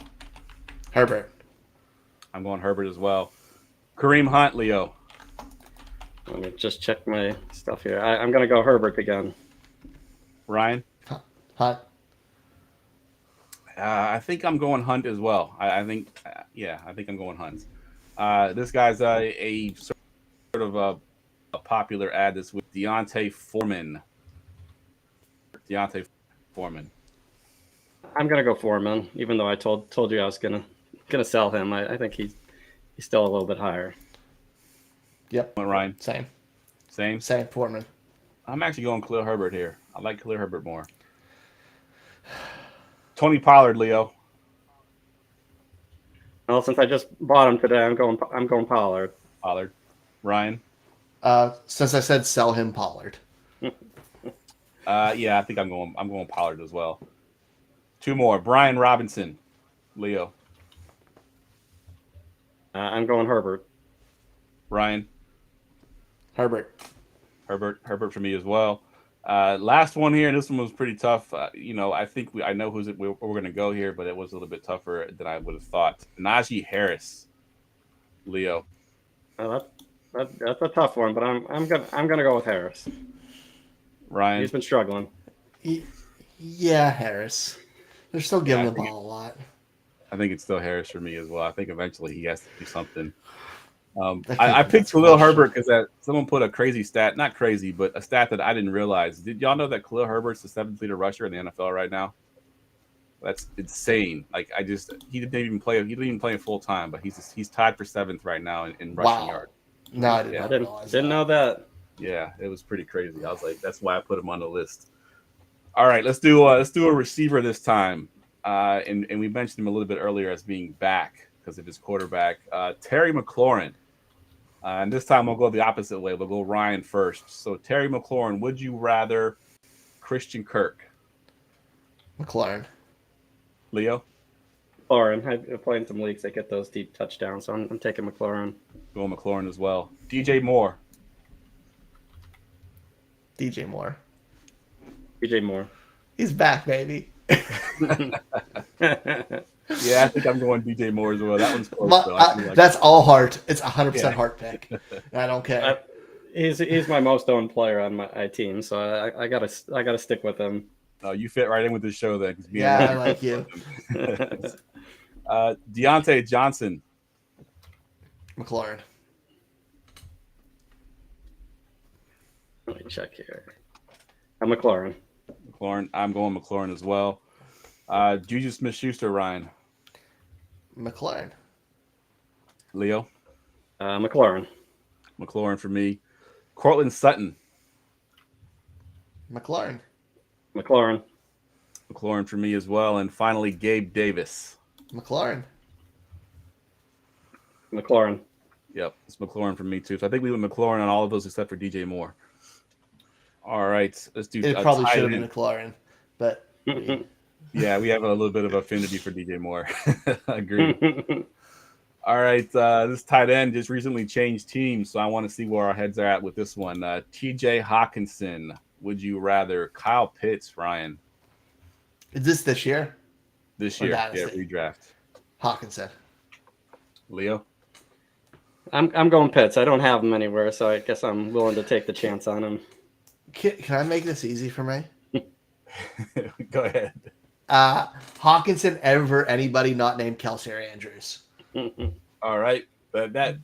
Herbert. I'm going Herbert as well. Kareem Hunt, Leo. Let me just check my stuff here. I'm gonna go Herbert again. Ryan? Hunt. I think I'm going Hunt as well. I think I'm going Hunt. This guy's a sort of a popular ad this week. Deontay Foreman. I'm gonna go Foreman, even though I told you I was gonna sell him. I think he's still a little bit higher. Yep. Ryan? Same. Foreman. I'm actually going Khalil Herbert here. I like Khalil Herbert more. Tony Pollard, Leo. Well, since I just bought him today, I'm going Pollard. Ryan. Since I said sell him, Pollard. Yeah, I think I'm going Pollard as well. 2 more. Brian Robinson, Leo. I'm going Herbert. Ryan. Herbert for me as well. Last one here, and this one was pretty tough. I think I know we're going to go here, but it was a little bit tougher than I would have thought. Najee Harris, Leo. That's a tough one, but I'm gonna go with Harris. Ryan. He's been struggling. Yeah, Harris. They're still giving the ball a lot. I think it's still Harris for me as well. I think eventually he has to do something. I picked Khalil Herbert because someone put a crazy stat, not crazy, but a stat that I didn't realize. Did y'all know that Khalil Herbert's the 7th leader rusher in the NFL right now? That's insane. He didn't even play full time, but he's tied for 7th right now in rushing yards. No, I didn't know that. Yeah, it was pretty crazy. I was like, that's why I put him on the list. All right, let's do a receiver this time. And we mentioned him a little bit earlier as being back because of his quarterback, Terry McLaurin. And this time we'll go the opposite way. We'll go Ryan first. So Terry McLaurin, would you rather Christian Kirk? McLaurin. Leo? McLaurin. I've played in some leagues that get those deep touchdowns, so I'm taking McLaurin. Going McLaurin as well. DJ Moore. DJ Moore. DJ Moore. He's back, baby. Yeah, I think I'm going DJ Moore as well. That one's close. That's all heart. It's 100% heart pick. I don't care. He's my most owned player on my team, so I gotta stick with him. You fit right in with this show then. Yeah, I like you. Deontay Johnson. McLaurin. Let me check here. I'm McLaurin. I'm going McLaurin as well. Juju Smith-Schuster, Ryan. McLaurin. Leo. McLaurin. McLaurin for me. Cortland Sutton. McLaurin. McLaurin. McLaurin for me as well. And finally, Gabe Davis. McLaurin. McLaurin. Yep, it's McLaurin for me too. So I think we went McLaurin on all of those except for DJ Moore. All right, let's do. It probably should have been McLaurin, but yeah, we have a little bit of affinity for DJ Moore. Agreed. All right, this tight end just recently changed teams, so I want to see where our heads are at with this one. TJ Hawkinson, would you rather? Kyle Pitts, Ryan. Is this year? This year, yeah, redraft. Hawkinson. Leo. I'm going Pitts. I don't have him anywhere, so I guess I'm willing to take the chance on him. Can I make this easy for me? Go ahead. Hawkinson over anybody not named Kelsey or Andrews. All right. That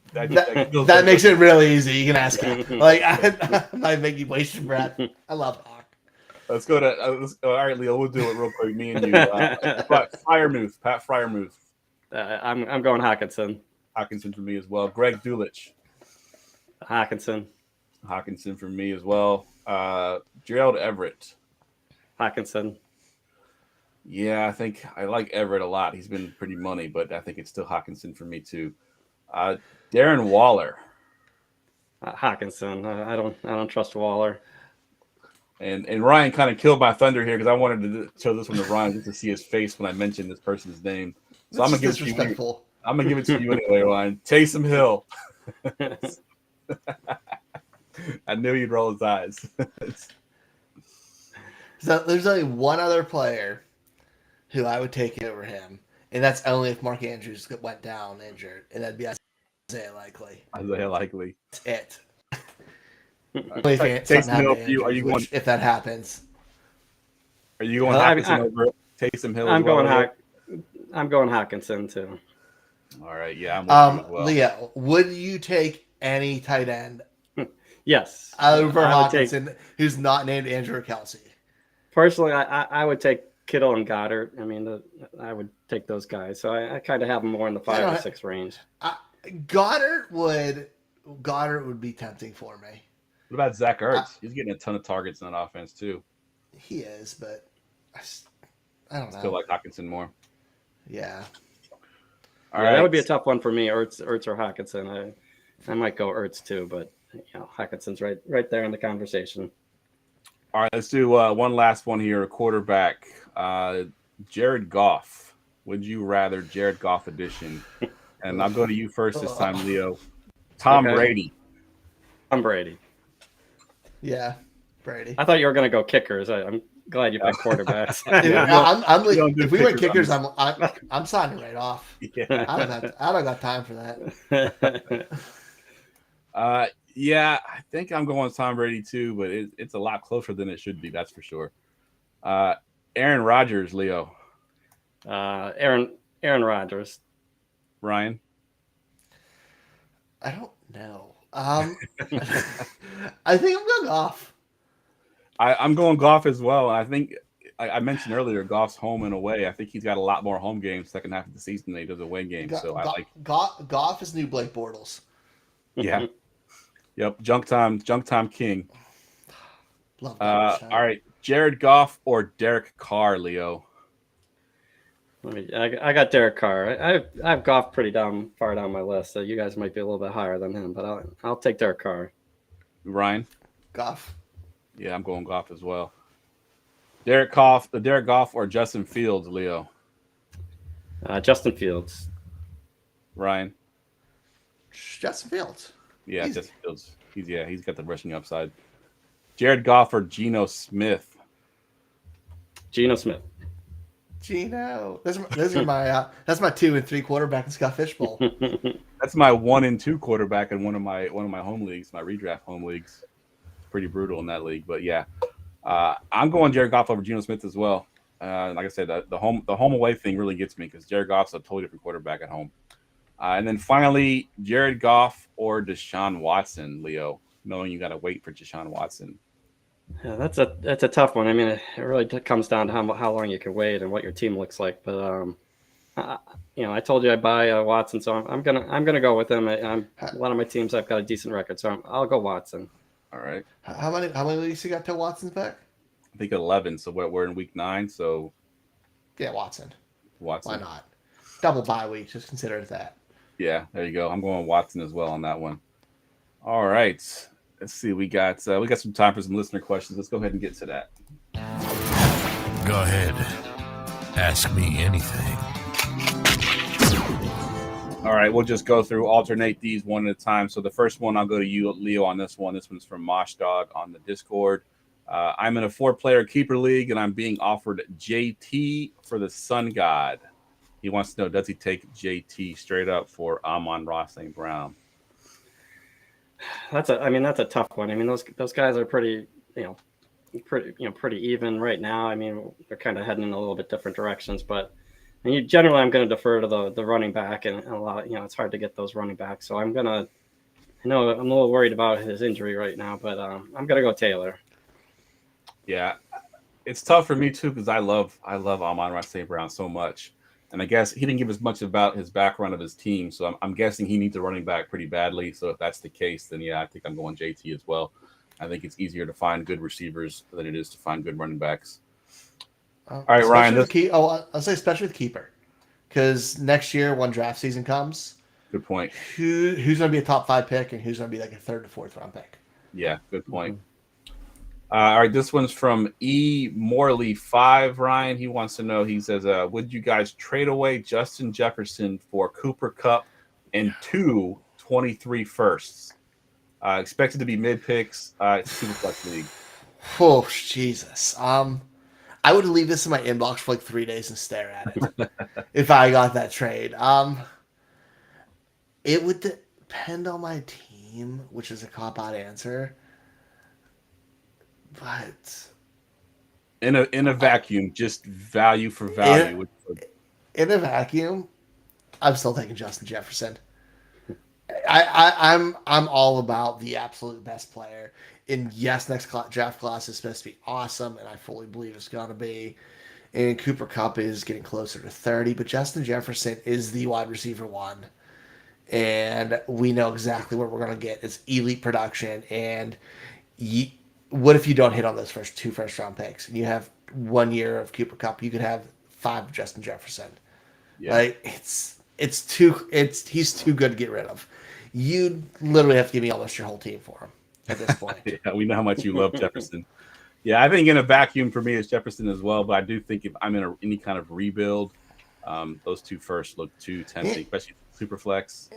makes it really easy. You can ask him. Like, I'm not making you waste your breath. I love Hawk. Let's go to. All right, Leo. We'll do it real quick. Me and you. Pat Fryermuth. I'm going Hawkinson. Hawkinson for me as well. Greg Dulich. Hawkinson for me as well. Gerald Everett. Hawkinson. Yeah, I think I like Everett a lot. He's been pretty money, but I think it's still Hawkinson for me too. Darren Waller. Hawkinson. I don't trust Waller. And Ryan kind of killed my thunder here because I wanted to show this one to Ryan just to see his face when I mentioned this person's name. So I'm gonna give it to you. I'm gonna give it to you anyway, Ryan. Taysom Hill. I knew you'd roll his eyes. So there's only one other player who I would take over him, and that's only if Mark Andrews went down injured, and that'd be Isaiah Likely. Isaiah Likely. That's it. Taysom Hill for you. Are you going? If that happens, Are you going Hawkinson over Taysom Hill? I'm going Hawkinson too. All right, yeah. I'm with you as well. Leo, would you take any tight end? Yes. Over Hawkinson, who's not named Andrew or Kelsey? Personally, I would take Kittle and Goddard. I mean, I would take those guys. So I kind of have them more in the 5 or 6 range. Goddard would be tempting for me. What about Zach Ertz? He's getting a ton of targets in that offense too. He is, but I don't know. Still like Hawkinson more. Yeah. All right. That would be a tough one for me. Ertz or Hawkinson. I might go Ertz too, but Hawkinson's right there in the conversation. All right, let's do one last one here. A quarterback, Jared Goff. Would you rather Jared Goff edition? And I'll go to you first this time, Leo. Tom Brady. Tom Brady. Yeah, Brady. I thought you were going to go kickers. I'm glad you picked quarterbacks. If we went kickers, I'm signing right off. Yeah. I don't got time for that. Yeah, I think I'm going Tom Brady too, but it's a lot closer than it should be. That's for sure. Aaron Rodgers, Leo. Aaron Rodgers. Ryan. I don't know. I think I'm going Goff. I'm going Goff as well. I think I mentioned earlier Goff's home and away. I think he's got a lot more home games second half of the season than he does away games. I like Goff is new Blake Bortles. Yeah. Yep. Junk time king. Love that. All right. Jared Goff or Derek Carr, Leo? I got Derek Carr. I have Goff pretty far down my list, so you guys might be a little bit higher than him, but I'll take Derek Carr. Ryan? Goff. Yeah, I'm going Goff as well. Derek Goff or Justin Fields, Leo? Justin Fields. Ryan? Justin Fields. Yeah, easy. Justin Fields. He's got the rushing upside. Jared Goff or Geno Smith? Geno Smith. Geno. Those are my that's my 2 and 3 quarterback in Scott Fishbowl. That's my 1 and 2 quarterback in one of my home leagues, my redraft home leagues. Pretty brutal in that league, but yeah. I'm going Jared Goff over Geno Smith as well. Like I said, the home away thing really gets me because Jared Goff's a totally different quarterback at home. And then finally, Jared Goff or Deshaun Watson, Leo, knowing you got to wait for Deshaun Watson. Yeah, that's a tough one. I mean, it really comes down to how long you can wait and what your team looks like. But I told you I buy Watson, so I'm gonna go with him. A lot of my teams I've got a decent record, so I'll go Watson. All right. How many weeks you got till Watson's back? I think 11. So we're in week 9. So yeah, Watson. Why not? Double bye week. Just consider it that. Yeah, there you go. I'm going Watson as well on that one. All right. Let's see. We got some time for some listener questions. Let's go ahead and get to that. Go ahead. Ask me anything. All right. We'll just go through, alternate these one at a time. So the first one, I'll go to you, Leo, on this one. This one's from Mosh Dog on the Discord. I'm in a 4-player keeper league, and I'm being offered JT for the Sun God. He wants to know, does he take JT straight up for Amon-Ra St. Brown? That's a tough one. I mean, those guys are pretty even right now. I mean, they're kind of heading in a little bit different directions, but generally I'm going to defer to the running back, and a lot, it's hard to get those running backs. So I know I'm a little worried about his injury right now, but I'm going to go Taylor. Yeah, it's tough for me too because I love Amon-Ra St. Brown so much, and I guess he didn't give as much about his background of his team, so I'm guessing he needs a running back pretty badly. So if that's the case, then yeah, I think I'm going JT as well. I think it's easier to find good receivers than it is to find good running backs. All right, Ryan. I'll say especially with keeper, because next year when draft season comes, Good point. Who's going to be a top 5 pick and who's going to be like a 3rd to 4th round pick? Yeah, good point. Mm-hmm. All right, this one's from E Morley 5. Ryan, he wants to know. He says, "Would you guys trade away Justin Jefferson for Cooper Kupp and 2 23 firsts? Expected to be mid picks. Superflex league." Oh Jesus! I would leave this in my inbox for like 3 days and stare at it if I got that trade. It would depend on my team, which is a cop-out answer. But in a vacuum, just value for value. In a vacuum, I'm still taking Justin Jefferson. I'm all about the absolute best player. And yes, next draft class is supposed to be awesome, and I fully believe it's going to be. And Cooper Kupp is getting closer to 30, but Justin Jefferson is the wide receiver 1. And we know exactly what we're going to get. It's elite production. And what if you don't hit on those two first round picks? And you have 1 year of Cooper Kupp, you could have 5 of Justin Jefferson. Yeah. Like he's too good to get rid of. You literally have to give me almost your whole team for him at this point. Yeah, we know how much you love Jefferson. Yeah, I think in a vacuum for me it's Jefferson as well. But I do think if I'm in any kind of rebuild, those 2 first look too tempting, especially Superflex.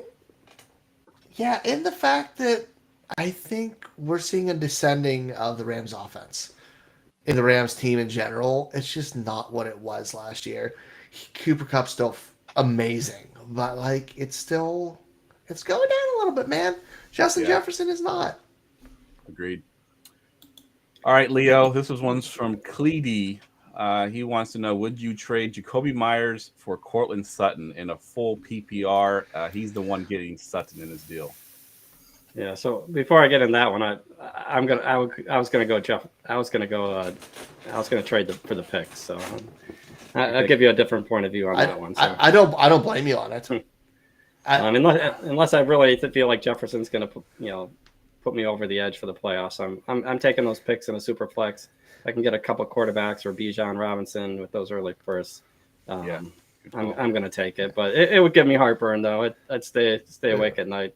Yeah, and the fact that I think we're seeing a descending of the Rams offense in the Rams team in general. It's just not what it was last year. Cooper Kupp's still amazing, but like it's going down a little bit, man. Justin Jefferson is not. Agreed. All right, Leo. This one's from Cleedy. He wants to know: would you trade Jacoby Myers for Cortland Sutton in a full PPR? He's the one getting Sutton in his deal. Yeah. So before I get in that one, I was gonna go Jeff. I was gonna trade for the picks. So I'll give you a different point of view on that one. So. I don't blame you on it. Unless I really feel like Jefferson's gonna put me over the edge for the playoffs. I'm taking those picks in a super flex. I can get a couple quarterbacks or Bijan Robinson with those early firsts. I'm going to take it, but it would give me heartburn though. I'd stay awake at night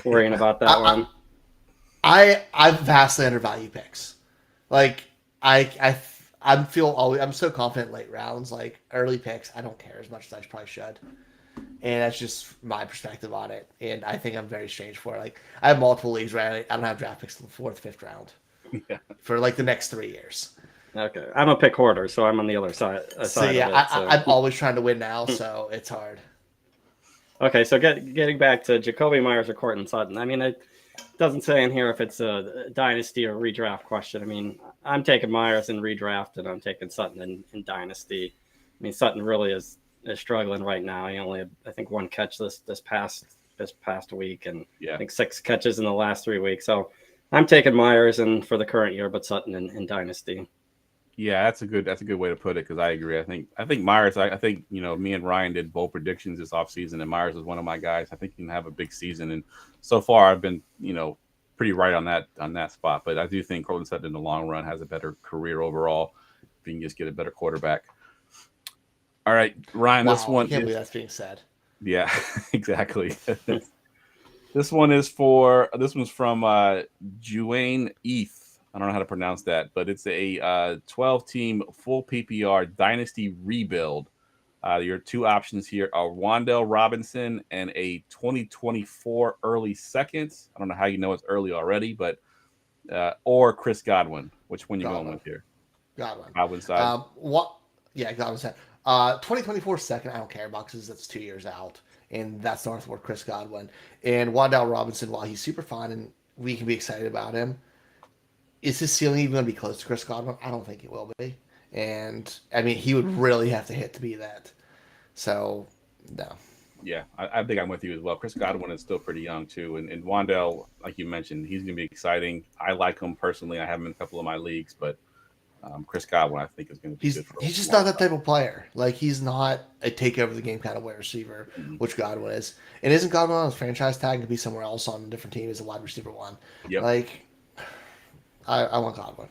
worrying about that one. I vastly undervalue picks. Like I'm so confident late rounds. Like early picks, I don't care as much as I probably should. And that's just my perspective on it. And I think I'm very strange for it. Like I have multiple leagues where I don't have draft picks in the 4th, 5th round for like the next 3 years. Okay. I'm a pick hoarder, so I'm on the other side. I'm always trying to win now, so it's hard. Okay, so getting back to Jacoby Myers or Cortland Sutton. I mean, it doesn't say in here if it's a dynasty or redraft question. I mean, I'm taking Myers in redraft, and I'm taking Sutton in dynasty. I mean, Sutton really is struggling right now. He only had, I think, 1 catch this past week, and I think 6 catches in the last 3 weeks. So I'm taking Myers and for the current year, but Sutton in dynasty. Yeah, that's a good way to put it because I agree. I think Myers. I think me and Ryan did bold predictions this offseason, and Myers is one of my guys. I think he can have a big season, and so far I've been pretty right on that spot. But I do think Cortland Sutton in the long run has a better career overall if he can just get a better quarterback. All right, Ryan. Wow, this one. I can't believe that's being said. Yeah, exactly. This one's from Juane Eth. I don't know how to pronounce that, but it's a 12-team full PPR dynasty rebuild. Your 2 options here are Wan'Dale Robinson and a 2024 early seconds. I don't know how you know it's early already, but or Chris Godwin. Which one you going with here? Godwin side. Godwin side. 2024 second. I don't care about because that's 2 years out, and that's northward Chris Godwin and Wan'Dale Robinson. While he's super fine and we can be excited about him. Is his ceiling even going to be close to Chris Godwin? I don't think it will be. And I mean, he would really have to hit to be that. So, no. Yeah, I think I'm with you as well. Chris Godwin is still pretty young too, and Wandell, like you mentioned, he's going to be exciting. I like him personally. I have him in a couple of my leagues, but Chris Godwin, I think, is going to be good for he's just not that type of player. Like, he's not a take over the game kind of wide receiver, which Godwin is. And isn't Godwin on his franchise tag to be somewhere else on a different team as a wide receiver one? Yep. Like, I want Godwin.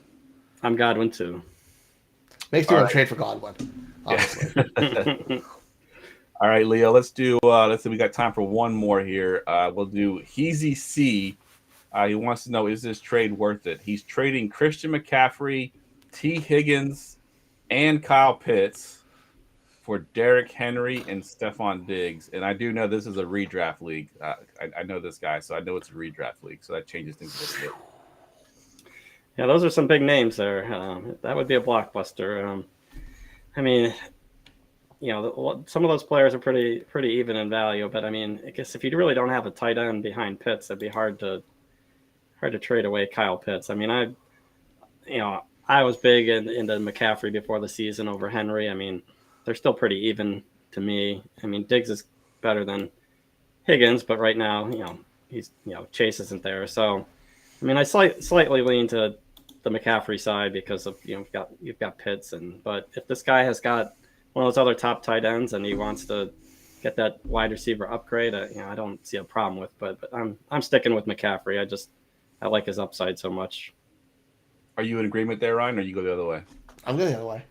I'm Godwin too. Makes me want to trade for Godwin, honestly. Yeah. All right, Leo. Let's do. Let's see. We got time for one more here. We'll do Heezy C. He wants to know: is this trade worth it? He's trading Christian McCaffrey, T. Higgins, and Kyle Pitts for Derrick Henry and Stephon Diggs. And I do know this is a redraft league. I know this guy, so I know it's a redraft league. So that changes things a little bit. Yeah, those are some big names there. That would be a blockbuster. I mean, some of those players are pretty even in value. But I mean, I guess if you really don't have a tight end behind Pitts, it'd be hard to trade away Kyle Pitts. I mean, I was big into McCaffrey before the season over Henry. I mean, they're still pretty even to me. I mean, Diggs is better than Higgins, but right now, Chase isn't there. So, I mean, I slightly lean to the McCaffrey side because of you've got Pitts, but if this guy has got one of those other top tight ends and he wants to get that wide receiver upgrade, I don't see a problem with. But I'm sticking with McCaffrey. I like his upside so much. Are you in agreement there, Ryan, or you go the other way? I'm going the other way.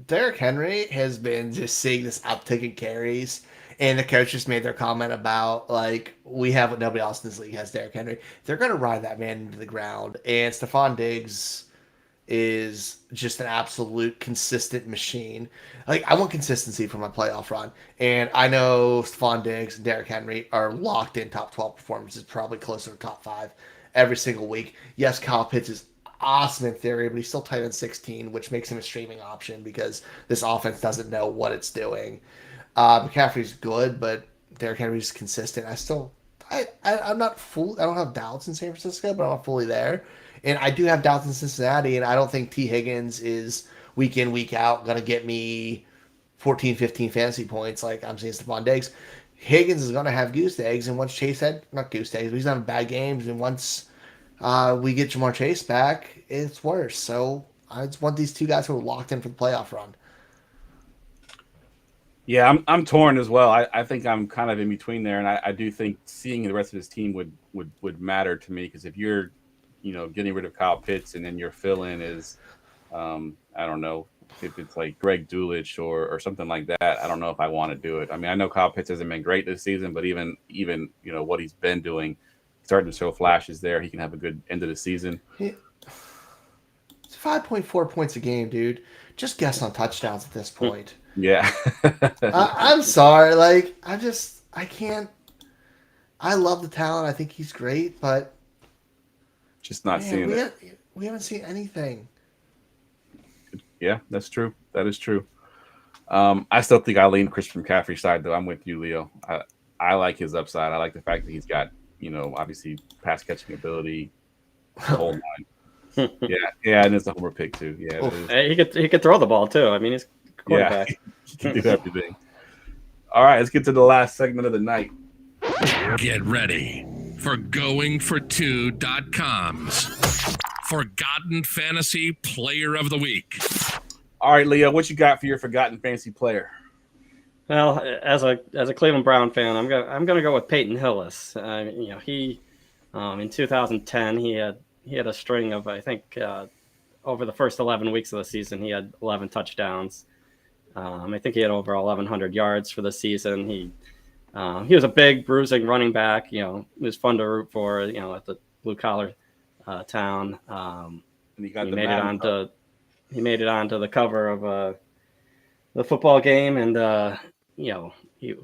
Derrick Henry has been just seeing this uptick in carries, and the coach just made their comment about, like, we have what nobody else in this league has, Derrick Henry. They're going to ride that man into the ground, and Stephon Diggs is just an absolute consistent machine. Like, I want consistency for my playoff run, and I know Stephon Diggs and Derrick Henry are locked in top 12 performances, probably closer to top 5 every single week. Yes, Kyle Pitts is awesome in theory, but he's still tight end 16, which makes him a streaming option because this offense doesn't know what it's doing. McCaffrey's good, but Derrick Henry's consistent. I'm not full. I don't have doubts in San Francisco, but I'm not fully there. And I do have doubts in Cincinnati, and I don't think T. Higgins is week in, week out going to get me 14, 15 fantasy points like I'm seeing Stephon Diggs. Higgins is going to have goose eggs, and once Chase had, not goose eggs, but he's having bad games, and once we get Jamar Chase back, it's worse. So I just want these two guys who are locked in for the playoff run. Yeah, I'm torn as well. I think I'm kind of in between there, and I do think seeing the rest of his team would matter to me, because if you're, getting rid of Kyle Pitts and then your fill-in is, I don't know, if it's like Greg Dulcich or something like that, I don't know if I want to do it. I mean, I know Kyle Pitts hasn't been great this season, but even what he's been doing, starting to show flashes there. He can have a good end of the season. It's 5.4 points a game, dude. Just guess on touchdowns at this point. Yeah. I'm sorry. Like, I can't. I love the talent. I think he's great, but just not seeing it. We haven't seen anything. Yeah, that's true. That is true. I still think I lean Christian McCaffrey's side, though. I'm with you, Leo. I like his upside. I like the fact that he's got, obviously pass catching ability, whole line. Yeah, and it's a homer pick too. Yeah, hey, he could throw the ball too. I mean, he's quarterback. Yeah, he can do everything. All right, let's get to the last segment of the night. Get ready for GoingFor2.com's Forgotten Fantasy Player of the Week. All right, Leo, what you got for your Forgotten Fantasy Player? Well, as a Cleveland Brown fan, I'm gonna go with Peyton Hillis. He in 2010 he had a string of, I think, over the first 11 weeks of the season, he had 11 touchdowns. I think he had over 1,100 yards for the season. He was a big, bruising running back. It was fun to root for, at the blue-collar town. And he made it onto the cover of the football game, and he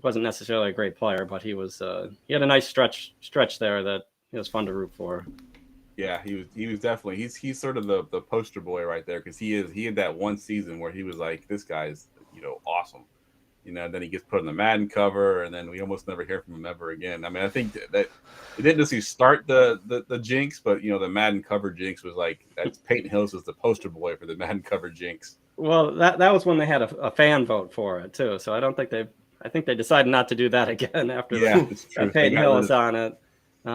wasn't necessarily a great player, but he had a nice stretch there that it was fun to root for. Yeah, he was definitely he's sort of the poster boy right there, because he had that one season where he was like, this guy's awesome, Then he gets put on the Madden cover, and then we almost never hear from him ever again. I mean, I think that it didn't necessarily start the jinx, but the Madden cover jinx was like Peyton Hillis was the poster boy for the Madden cover jinx. Well, that was when they had a fan vote for it too. So I think they decided not to do that again after it's true. Peyton Hillis on it.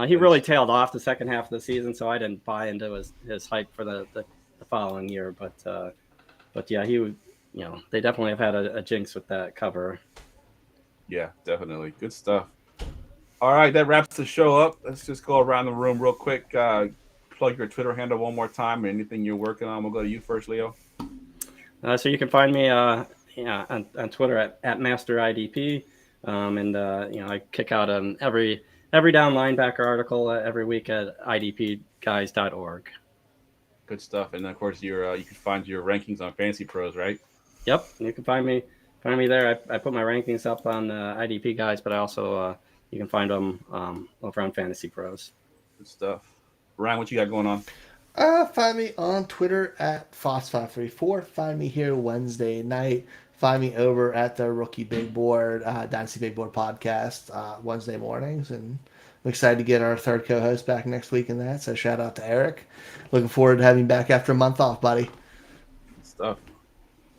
He really tailed off the second half of the season, so I didn't buy into his hype for the following year. But yeah, he would. They definitely have had a jinx with that cover. Yeah, definitely. Good stuff. All right, that wraps the show up. Let's just go around the room real quick. Plug your Twitter handle one more time. Anything you're working on, we'll go to you first, Leo. So you can find me on Twitter at MasterIDP. I kick out every down linebacker article every week at idpguys.org. Good stuff. And then, of course, you can find your rankings on Fantasy Pros, right? Yep, you can find me there. I put my rankings up on IDP Guys, but I also you can find them over on Fantasy Pros. Good stuff. Ryan, what you got going on? Find me on Twitter at Foss534. Find me here Wednesday night. Find me over at the Rookie Big Board, Dynasty Big Board podcast Wednesday mornings. And I'm excited to get our third co-host back next week in that. So shout out to Eric. Looking forward to having you back after a month off, buddy. Good stuff.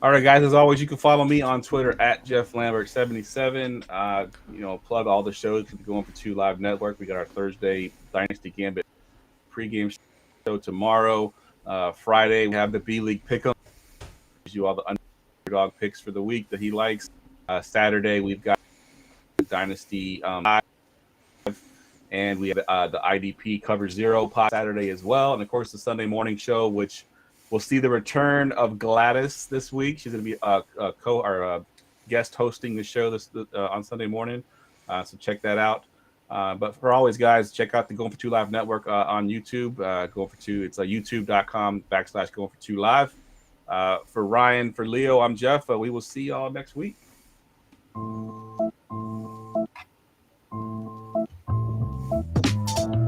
All right, guys, as always, you can follow me on Twitter at JeffLambert77. Plug all the shows for the Going for Two Live Network. We got our Thursday Dynasty Gambit pregame show tomorrow. Friday, we have the B-League Pick'em. Gives you all the underdog picks for the week that he likes. Saturday, we've got Dynasty Live. And we have the IDP Cover Zero pod Saturday as well. And, of course, the Sunday morning show, which we'll see the return of Gladys this week. She's going to be a guest hosting the show on Sunday morning. So check that out. But for always, guys, check out the Going for Two Live Network on YouTube. Going for Two, it's youtube.com/Going for Two Live. For Ryan, for Leo, I'm Jeff. We will see y'all next week.